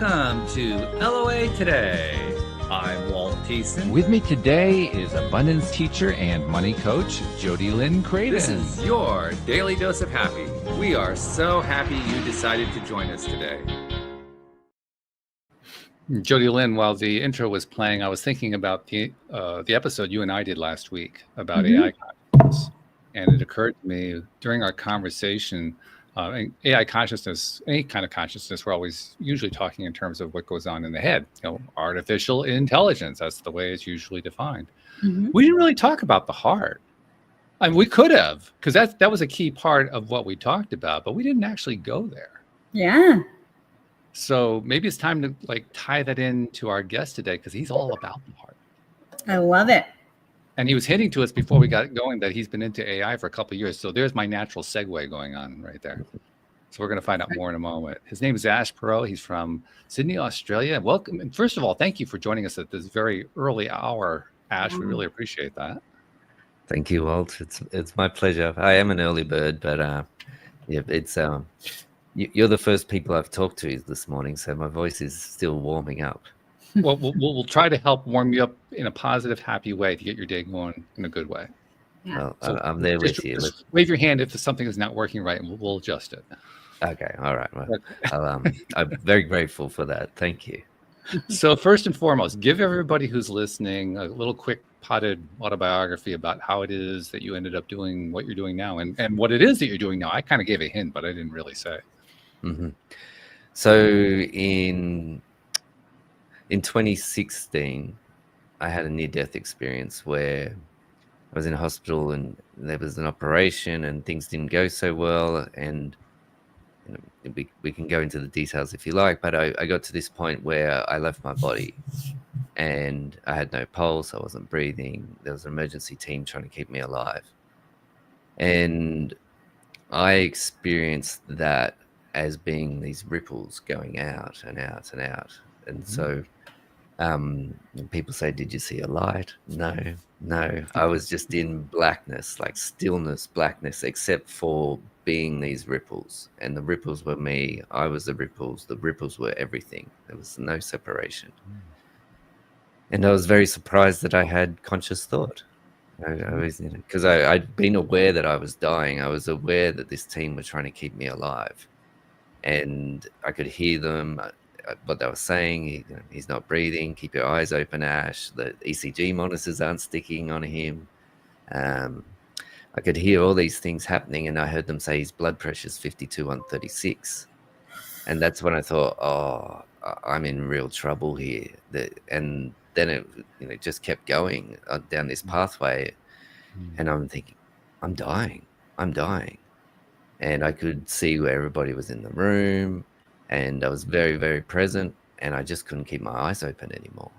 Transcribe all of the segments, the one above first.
Welcome to LOA Today. I'm Walt Thiessen. With me today is abundance teacher and money coach, Jody Lynn Craven. This is your daily dose of happy. We are so happy you decided to join us today. Jody Lynn, while the intro was playing, I was thinking about the episode you and I did last week about AI consciousness. And it occurred to me during our conversation, AI consciousness, any kind of consciousness, we're always usually talking in terms of what goes on in the head. Artificial intelligence, that's the way it's usually defined. We didn't really talk about the heart. I mean, we could have, because that was a key part of what we talked about, but we didn't actually go there. Yeah. So maybe it's time to tie that into our guest today, because he's all about the heart. I love it. And he was hinting to us before we got going that he's been into AI for a couple of years. So there's my natural segue going on right there. So we're going to find out more in a moment. His name is Ash Perrow. He's from Sydney, Australia. Welcome. And first of all, thank you for joining us at this very early hour, Ash. We really appreciate that. Thank you, Walt. It's my pleasure. I am an early bird, but it's you're the first people I've talked to this morning, so my voice is still warming up. Well, we'll try to help warm you up in a positive, happy way to get your day going in a good way. Yeah. Well, So I'm there with you. Just wave your hand if something is not working right, and we'll adjust it. Okay, all right. Well, I'm very grateful for that. Thank you. So first and foremost, give everybody who's listening a little quick potted autobiography about how it is that you ended up doing what you're doing now, and what it is that you're doing now. I kind of gave a hint, but I didn't really say. So in 2016, I had a near-death experience where I was in a hospital and there was an operation and things didn't go so well. And we can go into the details if you like, but I got to this point where I left my body and I had no pulse. I wasn't breathing. There was an emergency team trying to keep me alive. And I experienced that as being these ripples going out and out and out. And so people say, did you see a light? No. I was just in blackness, like stillness, blackness, except for being these ripples. And the ripples were me. I was the ripples. The ripples were everything. There was no separation. And I was very surprised that I had conscious thought. I was, because I'd been aware that I was dying. I was aware that this team was trying to keep me alive. And I could hear them, what they were saying. He's not breathing. Keep your eyes open, Ash. The ECG monitors aren't sticking on him. I could hear all these things happening, and I heard them say his blood pressure is 52/36. And that's when I thought, oh, I'm in real trouble here. And then it just kept going down this pathway. And I'm thinking, I'm dying. And I could see where everybody was in the room, and I was very, very present, and I just couldn't keep my eyes open anymore.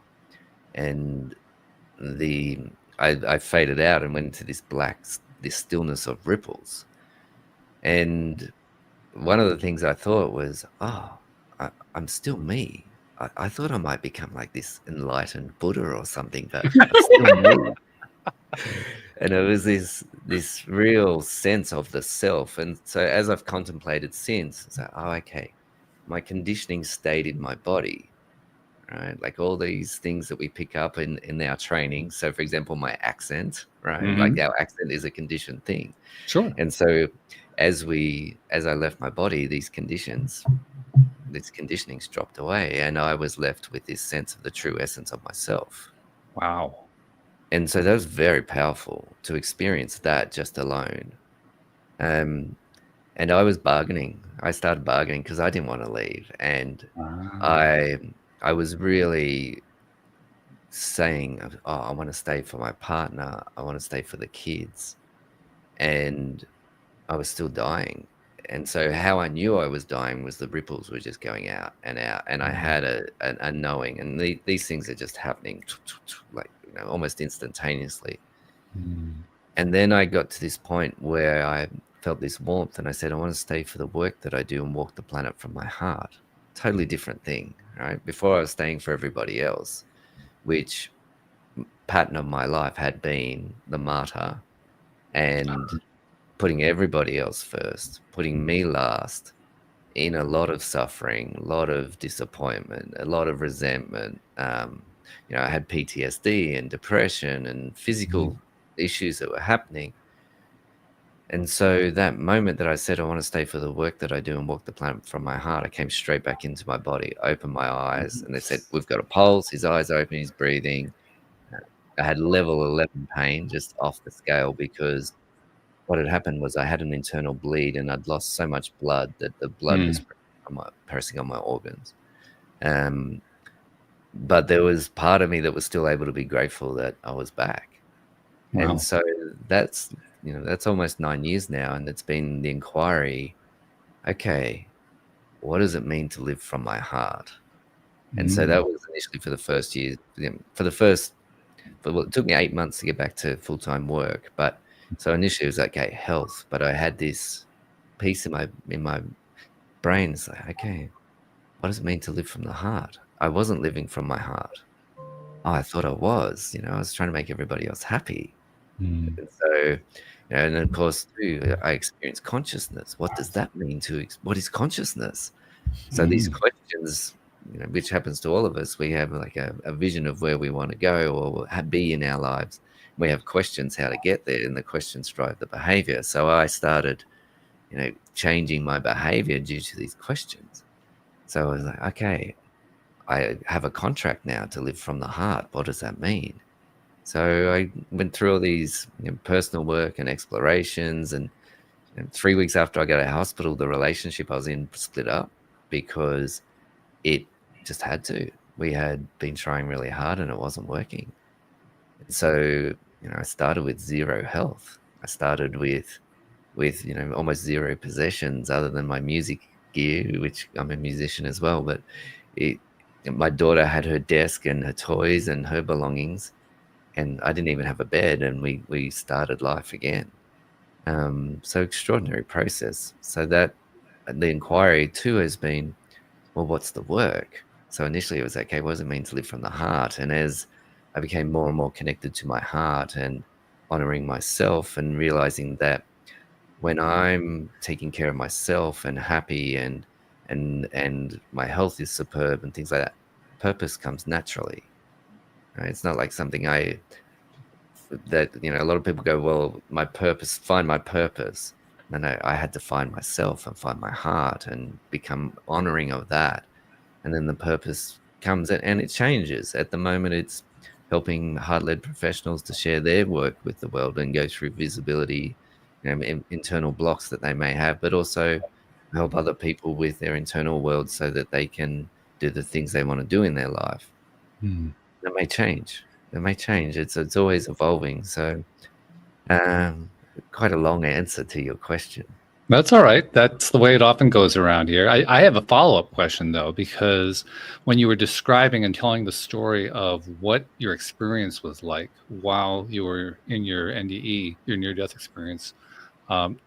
And I faded out and went into this stillness of ripples. And one of the things I thought was, I'm still me. I thought I might become like this enlightened Buddha or something, but I'm still me. And it was this real sense of the self. And so as I've contemplated since, it's like, okay, my conditioning stayed in my body, right? Like all these things that we pick up in our training. So for example, my accent, right? Like our accent is a conditioned thing. Sure. And so as I left my body, these conditionings dropped away, and I was left with this sense of the true essence of myself. Wow. And so that was very powerful to experience that just alone. And I was bargaining. I started bargaining because I didn't want to leave. And I was really saying, I want to stay for my partner. I want to stay for the kids. And I was still dying. And so how I knew I was dying was the ripples were just going out and out. And I had a knowing. And these things are just happening like, almost instantaneously. And then I got to this point where I felt this warmth, and I said, I want to stay for the work that I do and walk the planet from my heart. Totally different thing, right? Before I was staying for everybody else, which pattern of my life had been the martyr and putting everybody else first, putting me last, in a lot of suffering, a lot of disappointment, a lot of resentment. I had PTSD and depression and physical issues that were happening. And so that moment that I said, I want to stay for the work that I do and walk the planet from my heart, I came straight back into my body, opened my eyes, and they said, we've got a pulse, his eyes open, he's breathing. I had level 11 pain, just off the scale, because what had happened was I had an internal bleed and I'd lost so much blood that the blood was pressing on my organs. But there was part of me that was still able to be grateful that I was back. Wow. And so that's almost 9 years now, and it's been the inquiry, okay, what does it mean to live from my heart? And so that was initially for the first year. It took me 8 months to get back to full-time work, but so initially it was okay, health, but I had this piece in my brain. It's like, okay, what does it mean to live from the heart? I wasn't living from my heart. Oh, I thought I was. I was trying to make everybody else happy. And so, and of course, too, I experienced consciousness. What does that mean what is consciousness? So these questions, which happens to all of us, we have like a vision of where we want to go or be in our lives. We have questions how to get there, and the questions drive the behavior. So I started, changing my behavior due to these questions. So I was like, okay, I have a contract now to live from the heart. What does that mean? So I went through all these personal work and explorations, and 3 weeks after I got out of hospital, the relationship I was in split up because it just had to. We had been trying really hard and it wasn't working. So, I started with zero health. I started with almost zero possessions other than my music gear, which I'm a musician as well. But my daughter had her desk and her toys and her belongings, and I didn't even have a bed, and we started life again. So extraordinary process. So that the inquiry too has been, well, what's the work? So initially it was, okay, what does it mean to live from the heart? And as I became more and more connected to my heart and honoring myself and realizing that when I'm taking care of myself and happy and my health is superb and things like that, purpose comes naturally. Right? It's not like something a lot of people go, well, my purpose, find my purpose. And I had to find myself and find my heart and become honoring of that. And then the purpose comes and it changes. At the moment, it's helping heart-led professionals to share their work with the world and go through visibility, internal blocks that they may have, but also help other people with their internal world so that they can do the things they want to do in their life. That may change. It's always evolving. So quite a long answer to your question. That's all right. That's the way it often goes around here. I have a follow-up question, though, because when you were describing and telling the story of what your experience was like while you were in your NDE, your near-death experience,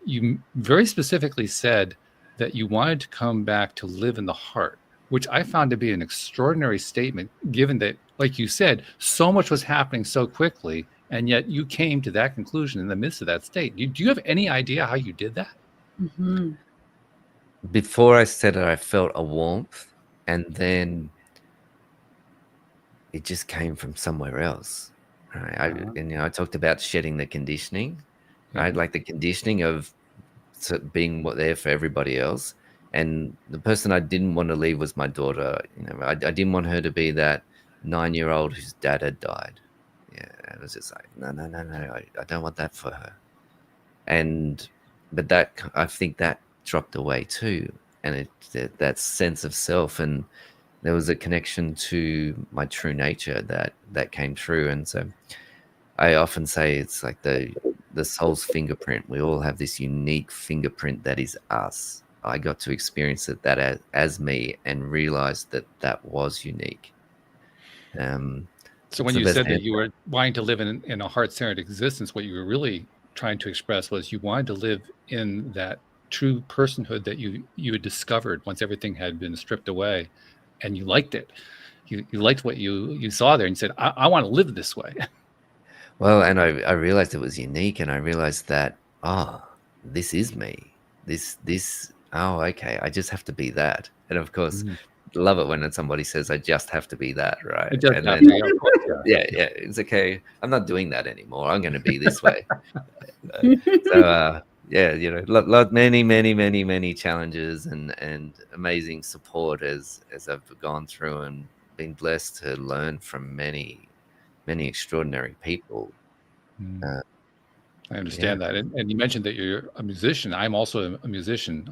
you very specifically said that you wanted to come back to live in the heart, which I found to be an extraordinary statement, given that, like you said, so much was happening so quickly, and yet you came to that conclusion in the midst of that state. Do you have any idea how you did that? Before I said it, I felt a warmth, and then it just came from somewhere else. Right? I talked about shedding the conditioning, right? Like the conditioning of being there for everybody else. And the person I didn't want to leave was my daughter. I didn't want her to be that 9-year-old whose dad had died. Yeah, it was just like, no, I don't want that for her. But that, I think that dropped away too. And that sense of self, and there was a connection to my true nature that came through. And so I often say it's like the soul's fingerprint. We all have this unique fingerprint that is us. I got to experience that as me and realized that was unique. So when you said that you were wanting to live in a heart-centered existence, what you were really trying to express was you wanted to live in that true personhood that you had discovered once everything had been stripped away, and you liked it. You liked what you saw there, and you said, I want to live this way. Well, and I realized it was unique, and I realized that, this is me. This oh, okay, I just have to be that. And of course, Mhm. love it when somebody says, I just have to be that, right? It does And have then, to, yeah, of course, yeah. yeah, it's okay. I'm not doing that anymore. I'm going to be this way. So, yeah, many, many, many, many challenges and amazing support as I've gone through and been blessed to learn from many, many extraordinary people. Mm. Uh, I yeah. understand that. And you mentioned that you're a musician. I'm also a musician,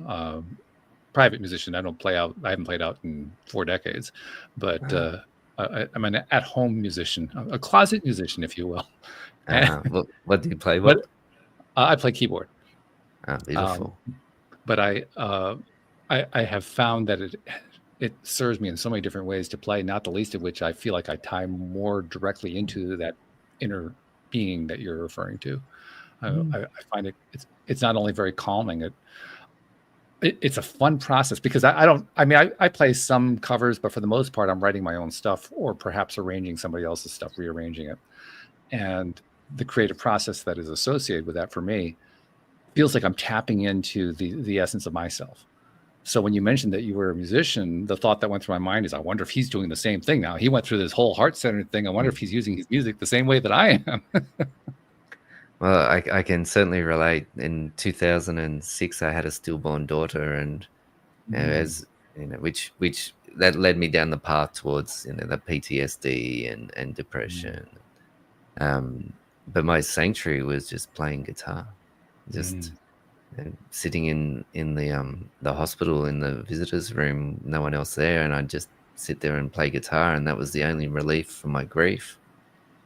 private musician. I haven't played out in 4 decades, but I'm an at-home musician, a closet musician, if you will. What do you play? But What? I play keyboard. Um, Beautiful. but I have found that it serves me in so many different ways to play, not the least of which I feel like I tie more directly into that inner being that you're referring to. I find it's not only very calming, it's a fun process because I don't, I mean, I play some covers, but for the most part, I'm writing my own stuff or perhaps arranging somebody else's stuff, rearranging it. And the creative process that is associated with that for me feels like I'm tapping into the essence of myself. So when you mentioned that you were a musician, the thought that went through my mind is, I wonder if he's doing the same thing now. He went through this whole heart-centered thing. I wonder if he's using his music the same way that I am. Well, I can certainly relate. In 2006, I had a stillborn daughter, and as which that led me down the path towards the PTSD and depression. But my sanctuary was just playing guitar, just sitting in the hospital in the visitors room, no one else there, and I'd just sit there and play guitar, and that was the only relief for my grief.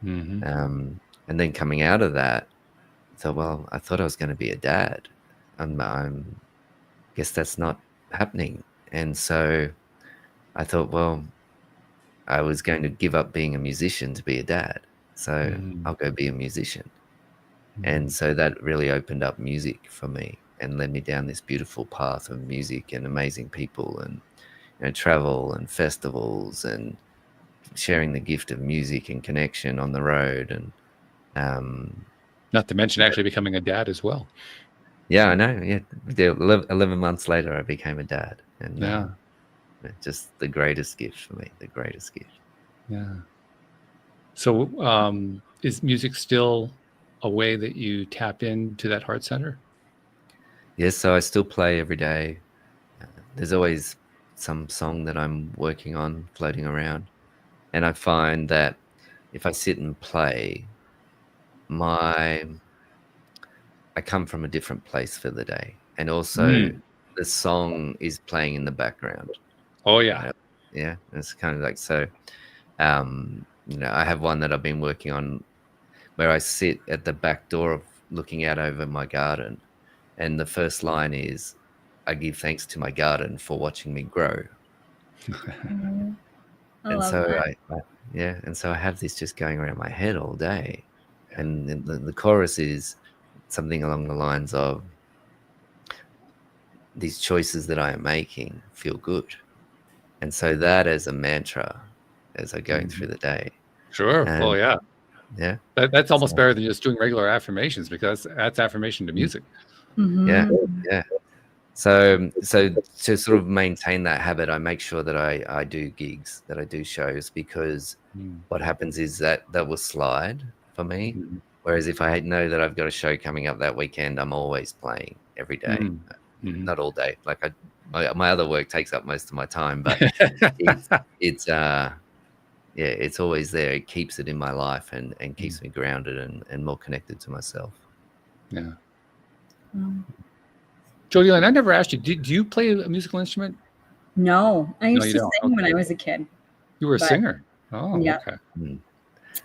And then coming out of that, so, well, I thought I was going to be a dad. I'm guess that's not happening. And so I thought, well, I was going to give up being a musician to be a dad. So I'll go be a musician. And so that really opened up music for me and led me down this beautiful path of music and amazing people and travel and festivals and sharing the gift of music and connection on the road. And Not to mention actually becoming a dad as well. yeah, I know. Yeah, 11 months later, I became a dad, and just the greatest gift for me. The greatest gift. Yeah. So, is music still a way that you tap into that heart center? Yes, so I still play every day. There's always some song that I'm working on floating around, and I find that if I sit and play, I come from a different place for the day, and also the song is playing in the background. Oh yeah. Yeah, it's kind of like so. I have one that I've been working on where I sit at the back door of looking out over my garden, and the first line is, "I give thanks to my garden for watching me grow." I And love so that. and so I have this just going around my head all day, and then the chorus is something along the lines of, "These choices that I am making feel good," and so that as a mantra as I go through the day. Sure. And Well, yeah. yeah, That's almost better than just doing regular affirmations because that's affirmation to music. yeah, yeah. So to sort of maintain that habit, I make sure that I do gigs, that I do shows, because what happens is that will slide for me. Whereas if I know that I've got a show coming up that weekend, I'm always playing every day, not all day. Like my other work takes up most of my time, but it's always there. It keeps it in my life and keeps me grounded and more connected to myself. Yeah. Jodie Lynn, I never asked you, do you play a musical instrument? No, I used you to don't. sing when I was a kid. You were a singer? Oh, yeah. Okay.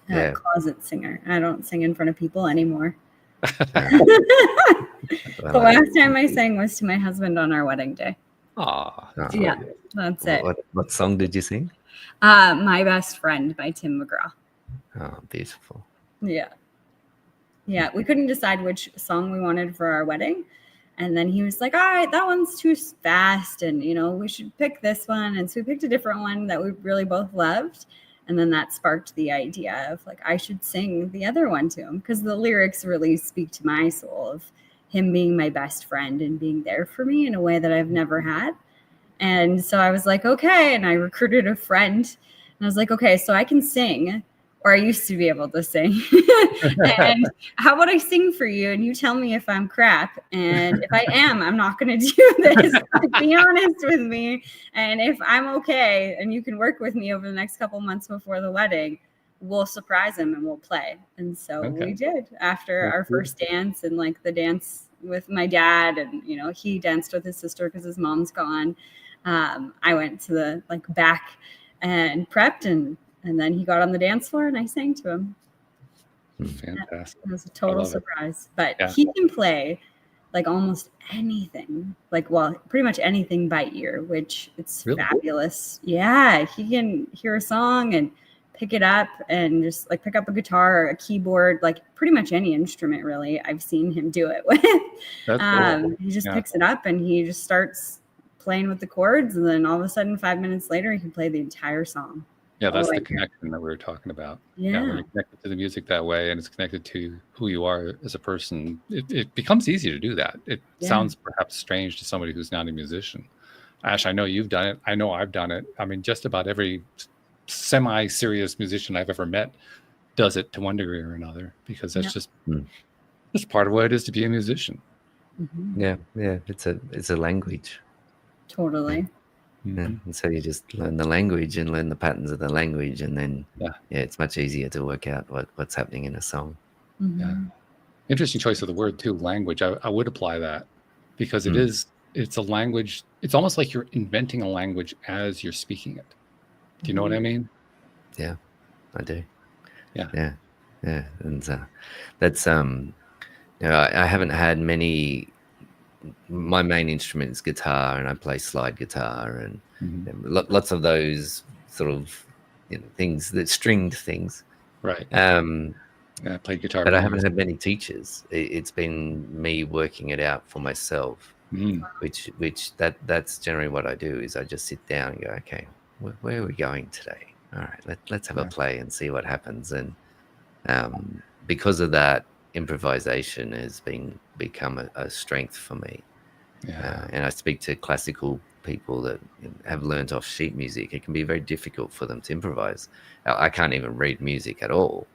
Yeah. Closet singer. I don't sing in front of people anymore. The last time I sang was to my husband on our wedding day. Yeah, that's it. What song did you sing? My Best Friend by Tim McGraw. Oh, beautiful. Yeah. We couldn't decide which song we wanted for our wedding. And then he was like, all right, that one's too fast. And, we should pick this one. And so we picked a different one that we really both loved. And then that sparked the idea of I should sing the other one to him because the lyrics really speak to my soul of him being my best friend and being there for me in a way that I've never had. And so I was like, okay. And I recruited a friend and I was like, okay, so I can sing, or I used to be able to sing. And how about I sing for you and you tell me if I'm crap? And if I am, I'm not going to do this. Be honest with me. And if I'm okay and you can work with me over the next couple months before the wedding, we'll surprise him and we'll play. And so we did after our first dance, and like the dance with my dad, and you know, he danced with his sister because his mom's gone. I went to the like back and prepped, and then he got on the dance floor and I sang to him. Fantastic. It was a total surprise. But he can play like almost anything, like, well, pretty much anything by ear, which it's fabulous. Yeah, he can hear a song and pick it up and just like pick up a guitar or a keyboard, like pretty much any instrument really. I've seen him do it with. That's cool. He just picks it up and he just starts playing with the chords, and then all of a sudden 5 minutes later he can play the entire song. Yeah, that's the connection that we were talking about. Yeah, when you're connected to the music that way and it's connected to who you are as a person, it becomes easy to do that. It sounds perhaps strange to somebody who's not a musician. Ash, I know you've done it. I know I've done it. I mean, just about every semi-serious musician I've ever met does it to one degree or another, because that's just part of what it is to be a musician. Yeah, it's a language. Totally. And so you just learn the language and learn the patterns of the language, and then it's much easier to work out what's happening in a song. Interesting choice of the word too, language. I would apply that, because it's a language. It's almost like you're inventing a language as you're speaking it. Do you know what I mean? Yeah, I do. Yeah. And that's you know, I haven't had many. My main instrument is guitar, and I play slide guitar, and lots of those sort of, you know, things, that stringed things. Right. I played guitar, but I haven't had many teachers. It's been me working it out for myself, which that's generally what I do. Is I just sit down and go, okay, where are we going today? All right, let's have a play and see what happens. And because of that, improvisation has become a strength for me. And I speak to classical people that have learned off sheet music. It can be very difficult for them to improvise. I can't even read music at all.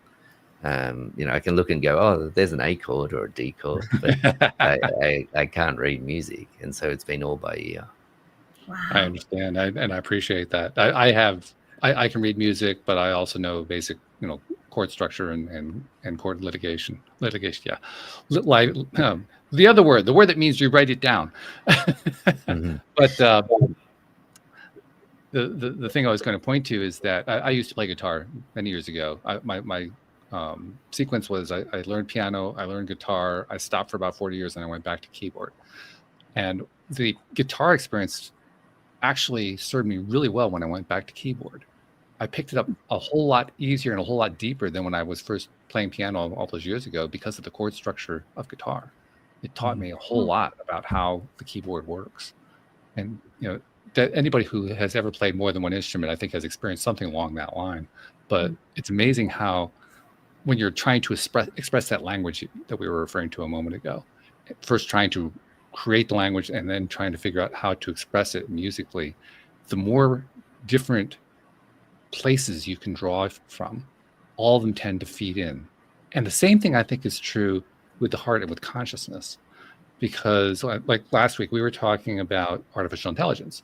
You know, I can look and go, oh, there's an A chord or a D chord, but I can't read music, and so it's been all by ear. Wow. I understand, and I appreciate that. I can read music, but I also know basic, you know, chord structure and chord litigation. Yeah, like the other word, the word that means you write it down. But the thing I was going to point to is that I used to play guitar many years ago. My sequence was I learned piano, I learned guitar, I stopped for about 40 years, and I went back to keyboard. And the guitar experience actually served me really well when I went back to keyboard. I picked it up a whole lot easier and a whole lot deeper than when I was first playing piano all those years ago, because of the chord structure of guitar. It taught me a whole lot about how the keyboard works. And, you know, that anybody who has ever played more than one instrument, I think, has experienced something along that line. But it's amazing how, when you're trying to express that language that we were referring to a moment ago, first trying to create the language and then trying to figure out how to express it musically, the more different places you can draw from, all of them tend to feed in. And the same thing I think is true with the heart and with consciousness, because like last week we were talking about artificial intelligence,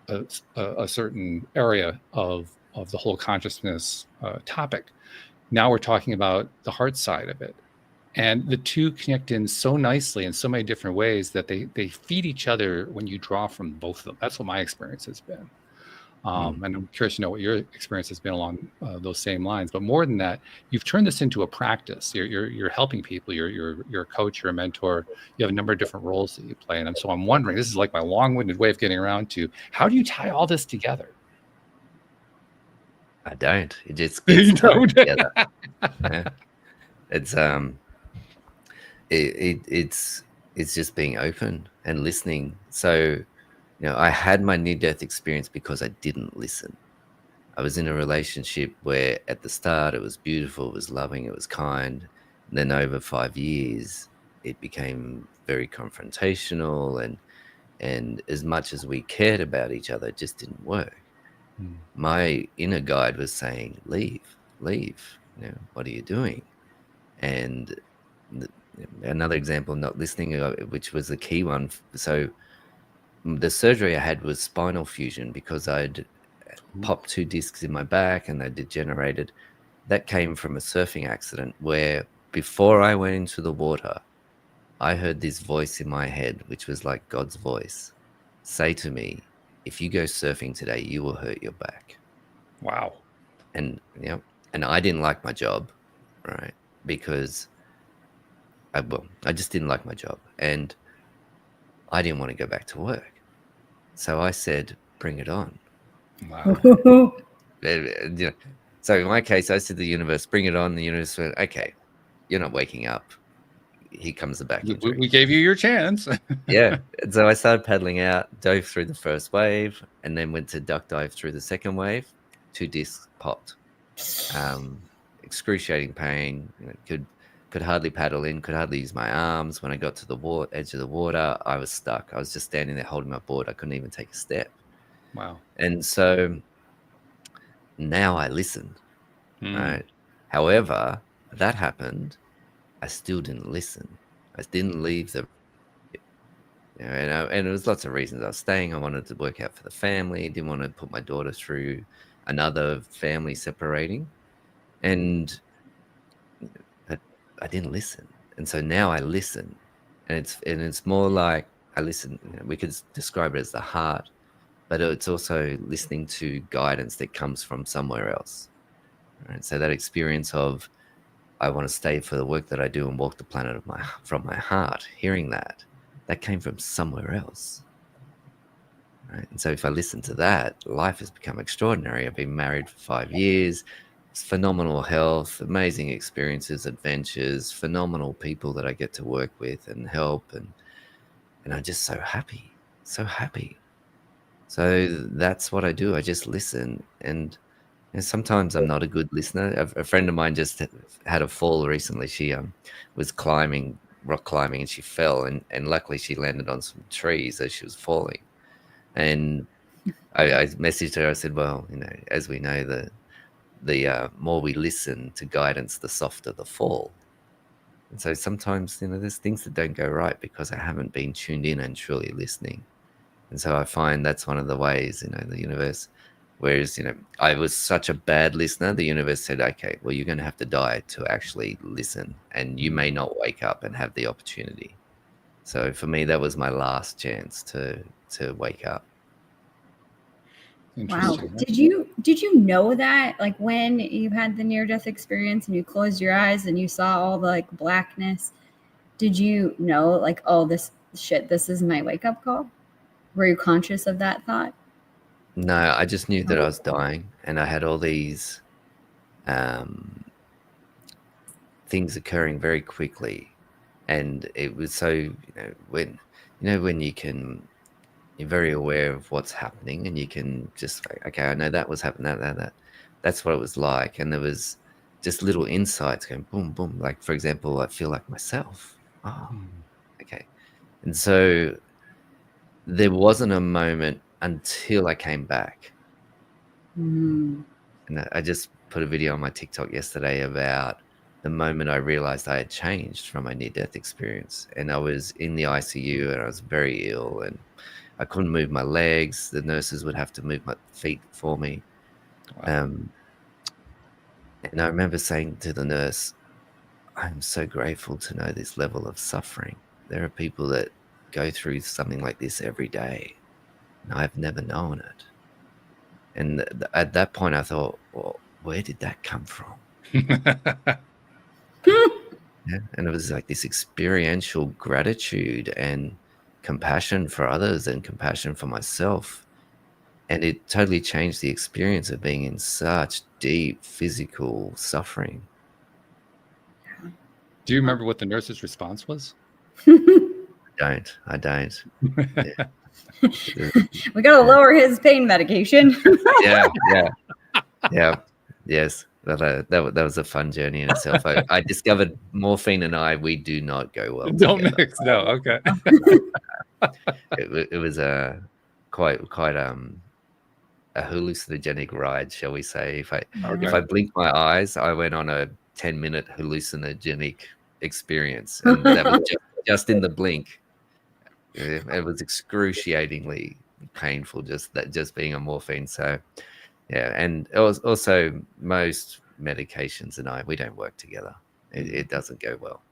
a certain area of the whole consciousness topic. Now we're talking about the heart side of it, and the two connect in so nicely in so many different ways that they feed each other when you draw from both of them. That's what my experience has been. And I'm curious to know what your experience has been along those same lines. But more than that, you've turned this into a practice. You're helping people. You're a coach. You're a mentor. You have a number of different roles that you play. And so I'm wondering, this is like my long-winded way of getting around to, how do you tie all this together? I don't. It just gets together. Yeah. It's just being open and listening. So, you know, I had my near-death experience because I didn't listen. I was in a relationship where at the start it was beautiful, it was loving, it was kind. And then over 5 years, it became very confrontational, and as much as we cared about each other, it just didn't work. My inner guide was saying, leave, what are you doing? And another example, not listening, which was the key one. So the surgery I had was spinal fusion, because I'd popped 2 discs in my back and they degenerated. That came from a surfing accident where, before I went into the water, I heard this voice in my head, which was like God's voice, say to me, if you go surfing today, you will hurt your back. Wow. And and I didn't like my job, right? Because I just didn't like my job, and I didn't want to go back to work. So I said, bring it on. Wow. So in my case, I said to the universe, bring it on. The universe went, okay, you're not waking up. Here comes the back injury. We gave you your chance. Yeah. And so I started paddling out, dove through the first wave, and then went to duck dive through the second wave. 2 discs popped. Excruciating pain. Could hardly paddle in, could hardly use my arms. When I got to the edge of the water, I was stuck. I was just standing there holding my board. I couldn't even take a step. Wow. And so now I listen. Right. However, that happened. I still didn't listen. I didn't leave the, and it was lots of reasons. I was staying. I wanted to work out for the family. Didn't want to put my daughter through another family separating, and I didn't listen. And so now I listen, and it's more like I listen. We could describe it as the heart, but it's also listening to guidance that comes from somewhere else. Right? So that experience of, I want to stay for the work that I do and walk the planet from my heart, hearing that came from somewhere else. Right? And so if I listen to that, life has become extraordinary. I've been married for 5 years. It's phenomenal health, amazing experiences, adventures, phenomenal people that I get to work with and help. And I'm just so happy, so happy. So that's what I do. I just listen. And sometimes I'm not a good listener. A friend of mine just had a fall recently. She was rock climbing, and she fell, and luckily she landed on some trees as she was falling. And I messaged her. I said, well, as we know, the more we listen to guidance, the softer the fall. And so sometimes, there's things that don't go right because I haven't been tuned in and truly listening. And so I find that's one of the ways, the universe. Whereas, I was such a bad listener, the universe said, okay, well, you're going to have to die to actually listen, and you may not wake up and have the opportunity. So for me, that was my last chance to wake up. Wow. Did you know that, like, when you had the near-death experience and you closed your eyes and you saw all the like blackness, did you know, like, oh, this is my wake-up call? Were you conscious of that thought? No, I just knew that I was dying, and I had all these things occurring very quickly, and it was so when you're very aware of what's happening, and you can just, okay, I know that was happening, that's what it was like. And there was just little insights going boom, boom. Like, for example, I feel like myself. Oh, okay. And so there wasn't a moment until I came back. And I just put a video on my TikTok yesterday about the moment I realized I had changed from my near-death experience. And I was in the ICU, and I was very ill, and I couldn't move my legs. The nurses would have to move my feet for me. Wow. And I remember saying to the nurse, I'm so grateful to know this level of suffering. There are people that go through something like this every day, and I've never known it. And at that point, I thought, well, where did that come from? Yeah, and it was like this experiential gratitude and compassion for others and compassion for myself. And it totally changed the experience of being in such deep physical suffering. Do you remember what the nurse's response was? I don't. Yeah. We got to lower his pain medication. Yeah. Yes. But that was a fun journey in itself. I discovered morphine and we do not go well Don't together. mix. No, okay. It was a quite a hallucinogenic ride, shall we say. If I blinked my eyes, I went on a 10-minute hallucinogenic experience, and that was just in the blink. It was excruciatingly painful, just being on morphine. So yeah, and it was also most medications and we don't work together. It doesn't go well.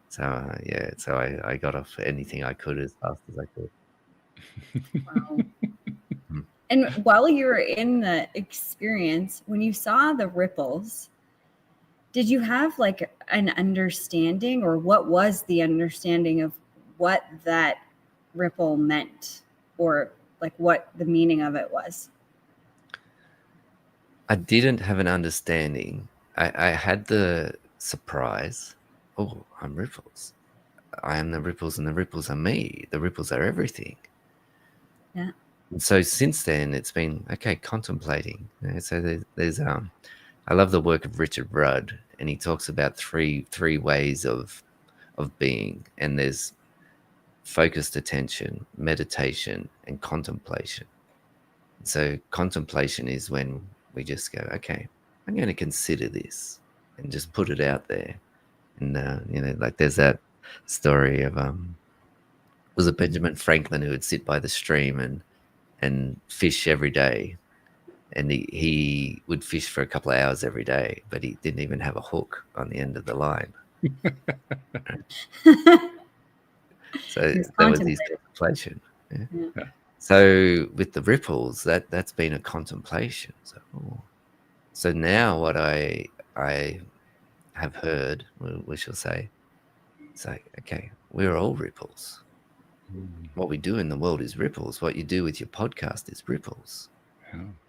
So yeah, so I got off anything I could as fast as I could. Wow. And while you were in the experience, when you saw the ripples, did you have like an understanding, or what was the understanding of what that ripple meant, or like what the meaning of it was? I didn't have an understanding. I had the surprise. Oh, I'm ripples. I am the ripples, and the ripples are me. The ripples are everything. Yeah. And so since then, it's been contemplating. So there's I love the work of Richard Rudd, and he talks about three ways of being, and there's focused attention, meditation, and contemplation. So contemplation is when we just go, okay, I'm going to consider this and just put it out there. And like there's that story of was it Benjamin Franklin who would sit by the stream and fish every day, and he would fish for a couple of hours every day, but he didn't even have a hook on the end of the line. So that was his contemplation. Yeah. So with the ripples, that's been a contemplation. So now what I have heard, we shall say, it's like, okay, we're all ripples. What we do in the world is ripples. What you do with your podcast is ripples.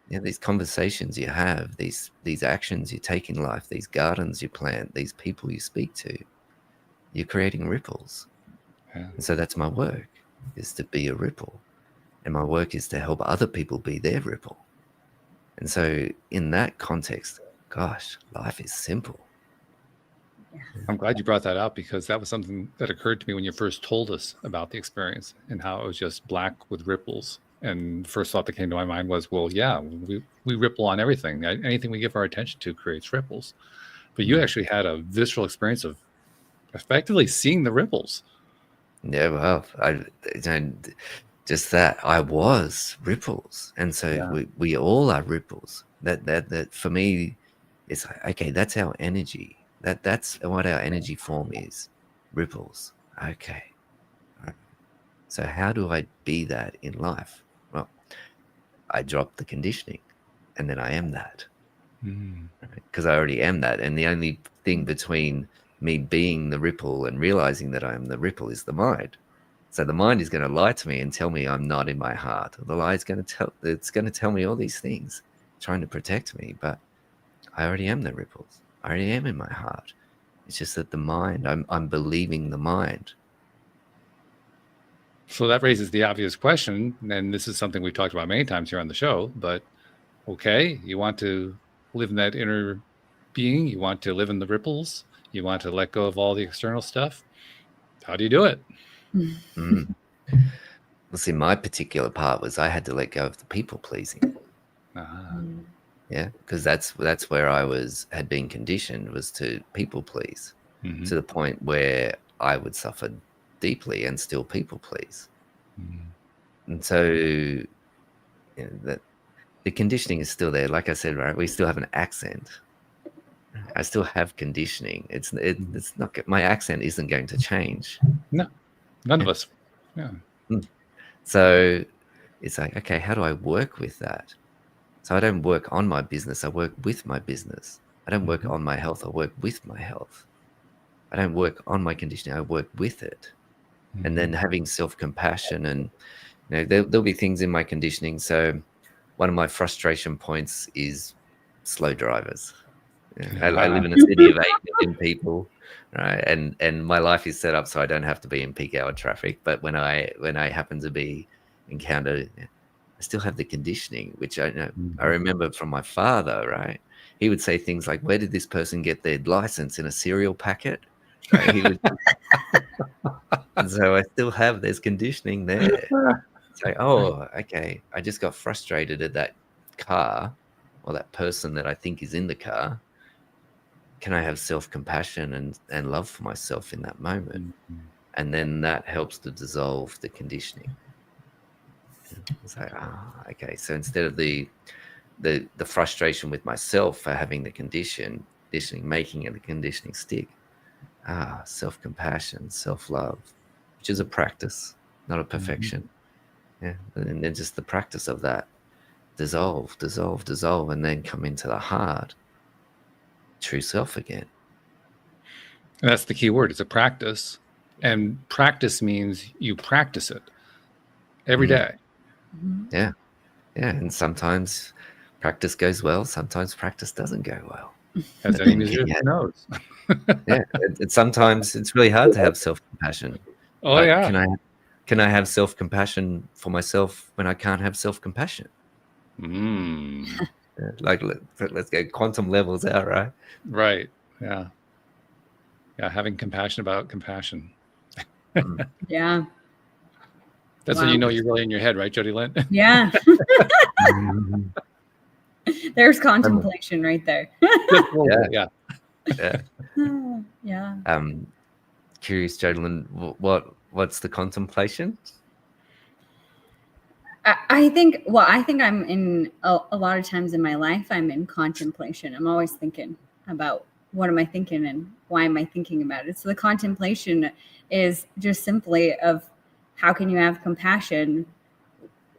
Yeah, these conversations you have, these actions you take in life, these gardens you plant, these people you speak to, you're creating ripples. And so that's my work, is to be a ripple. And my work is to help other people be their ripple. And so in that context, gosh, life is simple. I'm glad you brought that up, because that was something that occurred to me when you first told us about the experience and how it was just black with ripples. And the first thought that came to my mind was, well, yeah, we ripple on everything. Anything we give our attention to creates ripples. But you actually had a visceral experience of effectively seeing the ripples. Yeah, well, just that I was ripples, and so we all are ripples. That for me, it's like, okay, that's our energy. That's what our energy form is, ripples. Okay, so how do I be that in life? Well, I drop the conditioning, and then I am that, because I already am that, and the only thing between me being the ripple and realizing that I am the ripple is the mind. So the mind is going to lie to me and tell me I'm not in my heart. The lie is going to tell me all these things, trying to protect me. But I already am the ripples. I already am in my heart. It's just that the mind, I'm believing the mind. So that raises the obvious question, and this is something we've talked about many times here on the show, but okay, you want to live in that inner being, you want to live in the ripples, you want to let go of all the external stuff. How do you do it? Well, see, my particular part was I had to let go of the people pleasing. Yeah, because that's where I had been conditioned, was to people please, to the point where I would suffer deeply and still people please. And so that the conditioning is still there. Like I said, right, we still have an accent. I still have conditioning. It's not, my accent isn't going to change. No, none of us. Yeah. So it's like, okay, how do I work with that? So I don't work on my business. I work with my business. I don't work on my health. I work with my health. I don't work on my conditioning. I work with it. And then having self-compassion, and there'll be things in my conditioning. So one of my frustration points is slow drivers. I live in a city of 8 million people, right? And my life is set up so I don't have to be in peak hour traffic. But when I happen to be encountered, I still have the conditioning, which I remember from my father, right? he would say things like, "Where did this person get their license, in a cereal packet?" Right? He would, and so I still have, there's conditioning there. Say, "Oh, okay, I just got frustrated at that car or that person that I think is in the car. Can I have self-compassion and love for myself in that moment?" And then that helps to dissolve the conditioning. It's like, okay. So instead of the frustration with myself for having the conditioning, making it the conditioning stick, self-compassion, self-love, which is a practice, not a perfection. Yeah. And then just the practice of that, dissolve, and then come into the heart, true self again. And that's the key word. It's a practice. And practice means you practice it every day. Yeah. Yeah. And sometimes practice goes well. Sometimes practice doesn't go well. As any musician knows. Yeah. Sometimes it's really hard to have self-compassion. Oh, but yeah. Can I have self-compassion for myself when I can't have self-compassion? Like, let's go quantum levels out, right? Right. Yeah. Yeah. Having compassion about compassion. Yeah. That's when you know you're really in your head, right, Jody Lynn? Yeah. There's contemplation right there. Yeah. Yeah. Curious, Jody Lynn, what's the contemplation? I think I'm in a lot of times in my life, I'm in contemplation. I'm always thinking about what am I thinking and why am I thinking about it? So the contemplation is just simply of how can you have compassion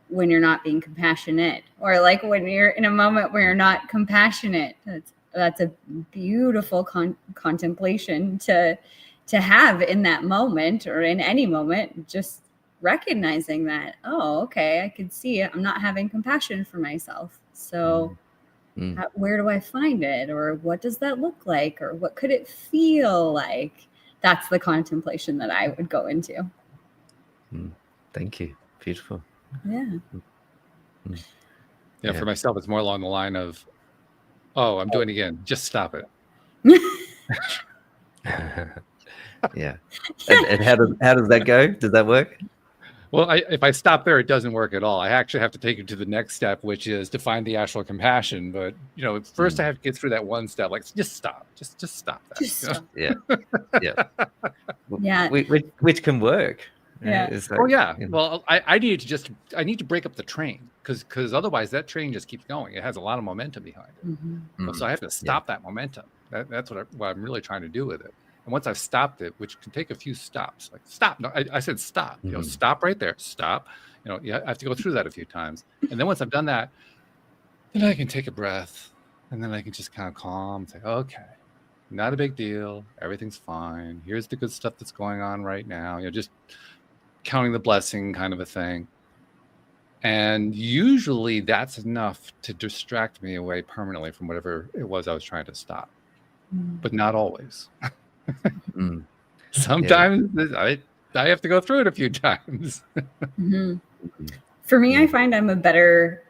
when you're not being compassionate, or like when you're in a moment where you're not compassionate. That's a beautiful contemplation to have in that moment or in any moment, just recognizing that, oh, okay, I can see it. I'm not having compassion for myself. So where do I find it? Or what does that look like? Or what could it feel like? That's the contemplation that I would go into. Thank you. Beautiful. Yeah. Yeah. For myself, it's more along the line of, oh, I'm doing it again. Just stop it. Yeah. And how does that go? Does that work? Well, if I stop there, it doesn't work at all. I actually have to take it to the next step, which is to find the actual compassion. But first I have to get through that one step. Like, just stop. Just stop that. Just stop. Yeah. Yeah. Yeah. Which can work. Yeah. Like, Well, I need to break up the train because otherwise that train just keeps going. It has a lot of momentum behind it. So I have to stop that momentum. That's what I'm really trying to do with it. And once I've stopped it, which can take a few stops, like stop. No, I said stop. Stop right there. Stop. I have to go through that a few times. And then once I've done that, then I can take a breath, and then I can just kind of calm, say, okay, not a big deal. Everything's fine. Here's the good stuff that's going on right now. Just counting the blessing kind of a thing. And usually that's enough to distract me away permanently from whatever it was I was trying to stop. But not always. Sometimes I have to go through it a few times. For me, I find I'm a better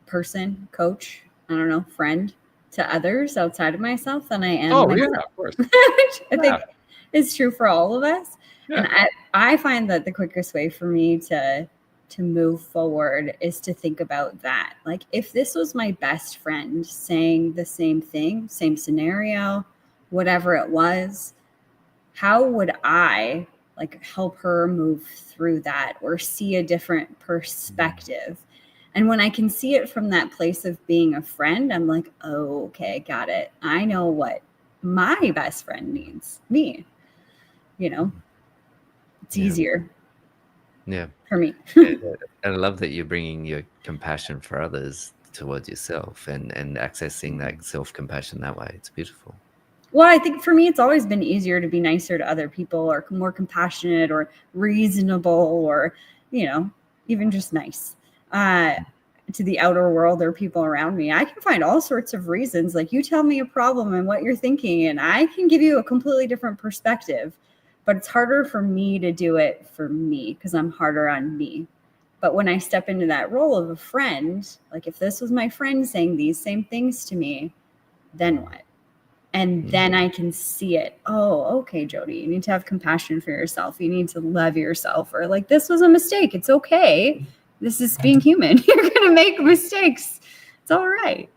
person, coach, friend to others outside of myself than I am. Oh, myself. Yeah, of course. Which I think is true for all of us. Yeah. And I find that the quickest way for me to move forward is to think about that. Like, if this was my best friend saying the same thing, same scenario, whatever it was, how would I help her move through that or see a different perspective? And when I can see it from that place of being a friend, I'm like, oh, okay, got it. I know what my best friend needs. Me, it's easier. Yeah. For me. And I love that you're bringing your compassion for others towards yourself and accessing that self-compassion that way. It's beautiful. Well, I think for me, it's always been easier to be nicer to other people or more compassionate or reasonable or, even just nice to the outer world or people around me. I can find all sorts of reasons. Like, you tell me a problem and what you're thinking, and I can give you a completely different perspective. But it's harder for me to do it for me because I'm harder on me. But when I step into that role of a friend, like if this was my friend saying these same things to me, then what? And then I can see it. Oh, okay, Jody, you need to have compassion for yourself. You need to love yourself. Or like, this was a mistake. It's okay. This is being human. You're going to make mistakes. It's all right.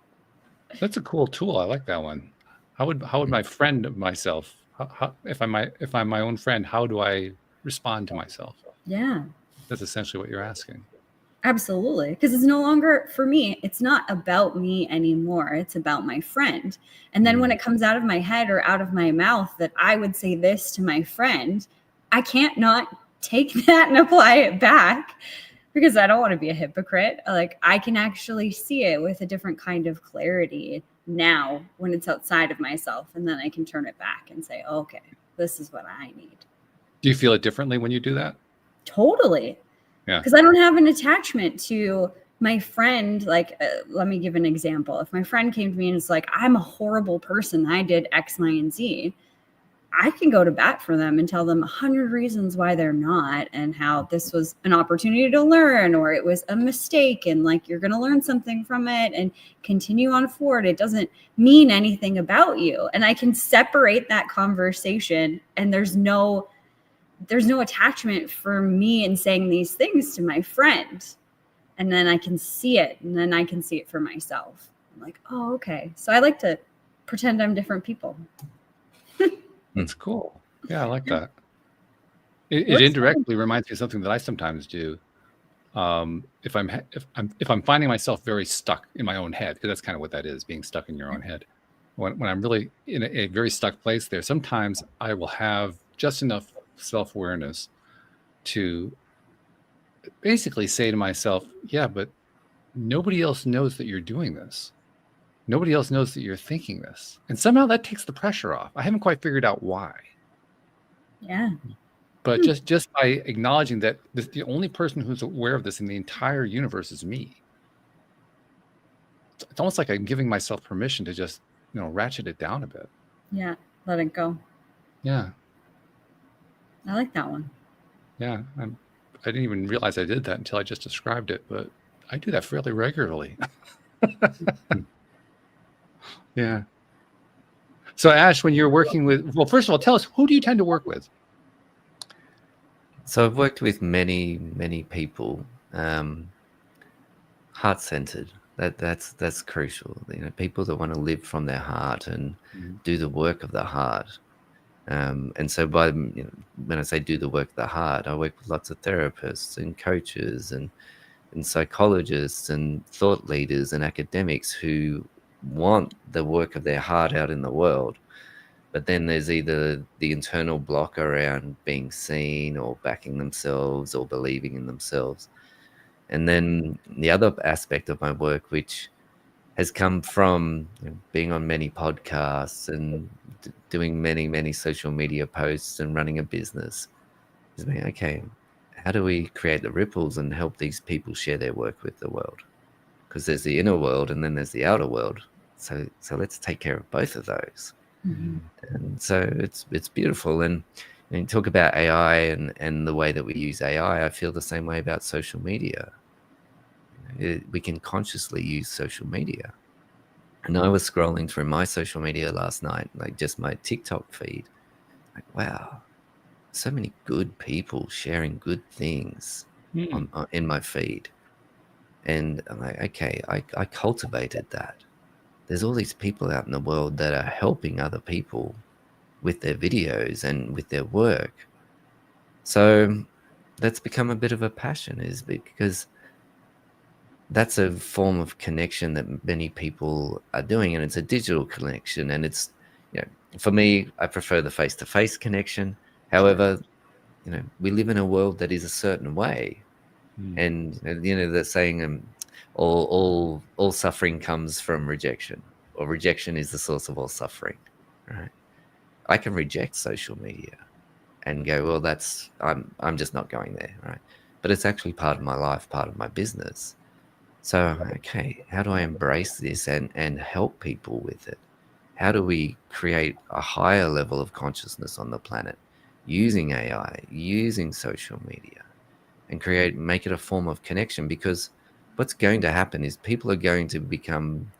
That's a cool tool. I like that one. How would my friend myself, if I'm my own friend, how do I respond to myself? Yeah. That's essentially what you're asking. Absolutely. Because it's no longer, for me, it's not about me anymore. It's about my friend. And then when it comes out of my head or out of my mouth that I would say this to my friend, I can't not take that and apply it back because I don't want to be a hypocrite. Like, I can actually see it with a different kind of clarity now when it's outside of myself. And then I can turn it back and say, okay, this is what I need. Do you feel it differently when you do that? Totally. Yeah. Because I don't have an attachment to my friend. Like, let me give an example. If my friend came to me and is like, I'm a horrible person, I did X, Y, and Z, I can go to bat for them and tell them 100 reasons why they're not, and how this was an opportunity to learn, or it was a mistake, and like, you're going to learn something from it and continue on forward. It doesn't mean anything about you. And I can separate that conversation, and there's no attachment for me in saying these things to my friend. And then I can see it, and then I can see it for myself. I'm like, oh, okay. So I like to pretend I'm different people. That's cool. Yeah, I like that. It indirectly reminds me of something that I sometimes do. If I'm finding myself very stuck in my own head, because that's kind of what that is, being stuck in your own head. When I'm really in a very stuck place there, sometimes I will have just enough self-awareness to basically say to myself, yeah, but nobody else knows that you're doing this. Nobody else knows that you're thinking this. And somehow that takes the pressure off. I haven't quite figured out why. Yeah. But just by acknowledging that the only person who's aware of this in the entire universe is me. It's almost like I'm giving myself permission to just, ratchet it down a bit. Yeah. Let it go. Yeah. I like that one. Yeah. I didn't even realize I did that until I just described it, but I do that fairly regularly. Yeah. So Ash, when you're working with, well, first of all, tell us, who do you tend to work with? So I've worked with many, many people, heart-centered. That's crucial. People that want to live from their heart and do the work of the heart. And so when I say do the work of the heart, I work with lots of therapists and coaches and psychologists and thought leaders and academics who want the work of their heart out in the world. But then there's either the internal block around being seen or backing themselves or believing in themselves. And then the other aspect of my work, which has come from being on many podcasts and doing many, many social media posts and running a business, is being, okay, how do we create the ripples and help these people share their work with the world? Because there's the inner world and then there's the outer world. So let's take care of both of those. Mm-hmm. And so it's beautiful. And you talk about AI and the way that we use AI, I feel the same way about social media. We can consciously use social media. And I was scrolling through my social media last night, like just my TikTok feed. Like, wow, so many good people sharing good things in my feed. And I'm like, okay, I cultivated that. There's all these people out in the world that are helping other people with their videos and with their work. So that's become a bit of a passion, is because that's a form of connection that many people are doing, and it's a digital connection. And it's, for me, I prefer the face-to-face connection. However, we live in a world that is a certain way. And the saying, all suffering comes from rejection, or rejection is the source of all suffering. Right? I can reject social media and go, well, I'm just not going there, right? But it's actually part of my life, part of my business. So, okay, how do I embrace this and help people with it? How do we create a higher level of consciousness on the planet using AI, using social media, and make it a form of connection? Because what's going to happen is people are going to become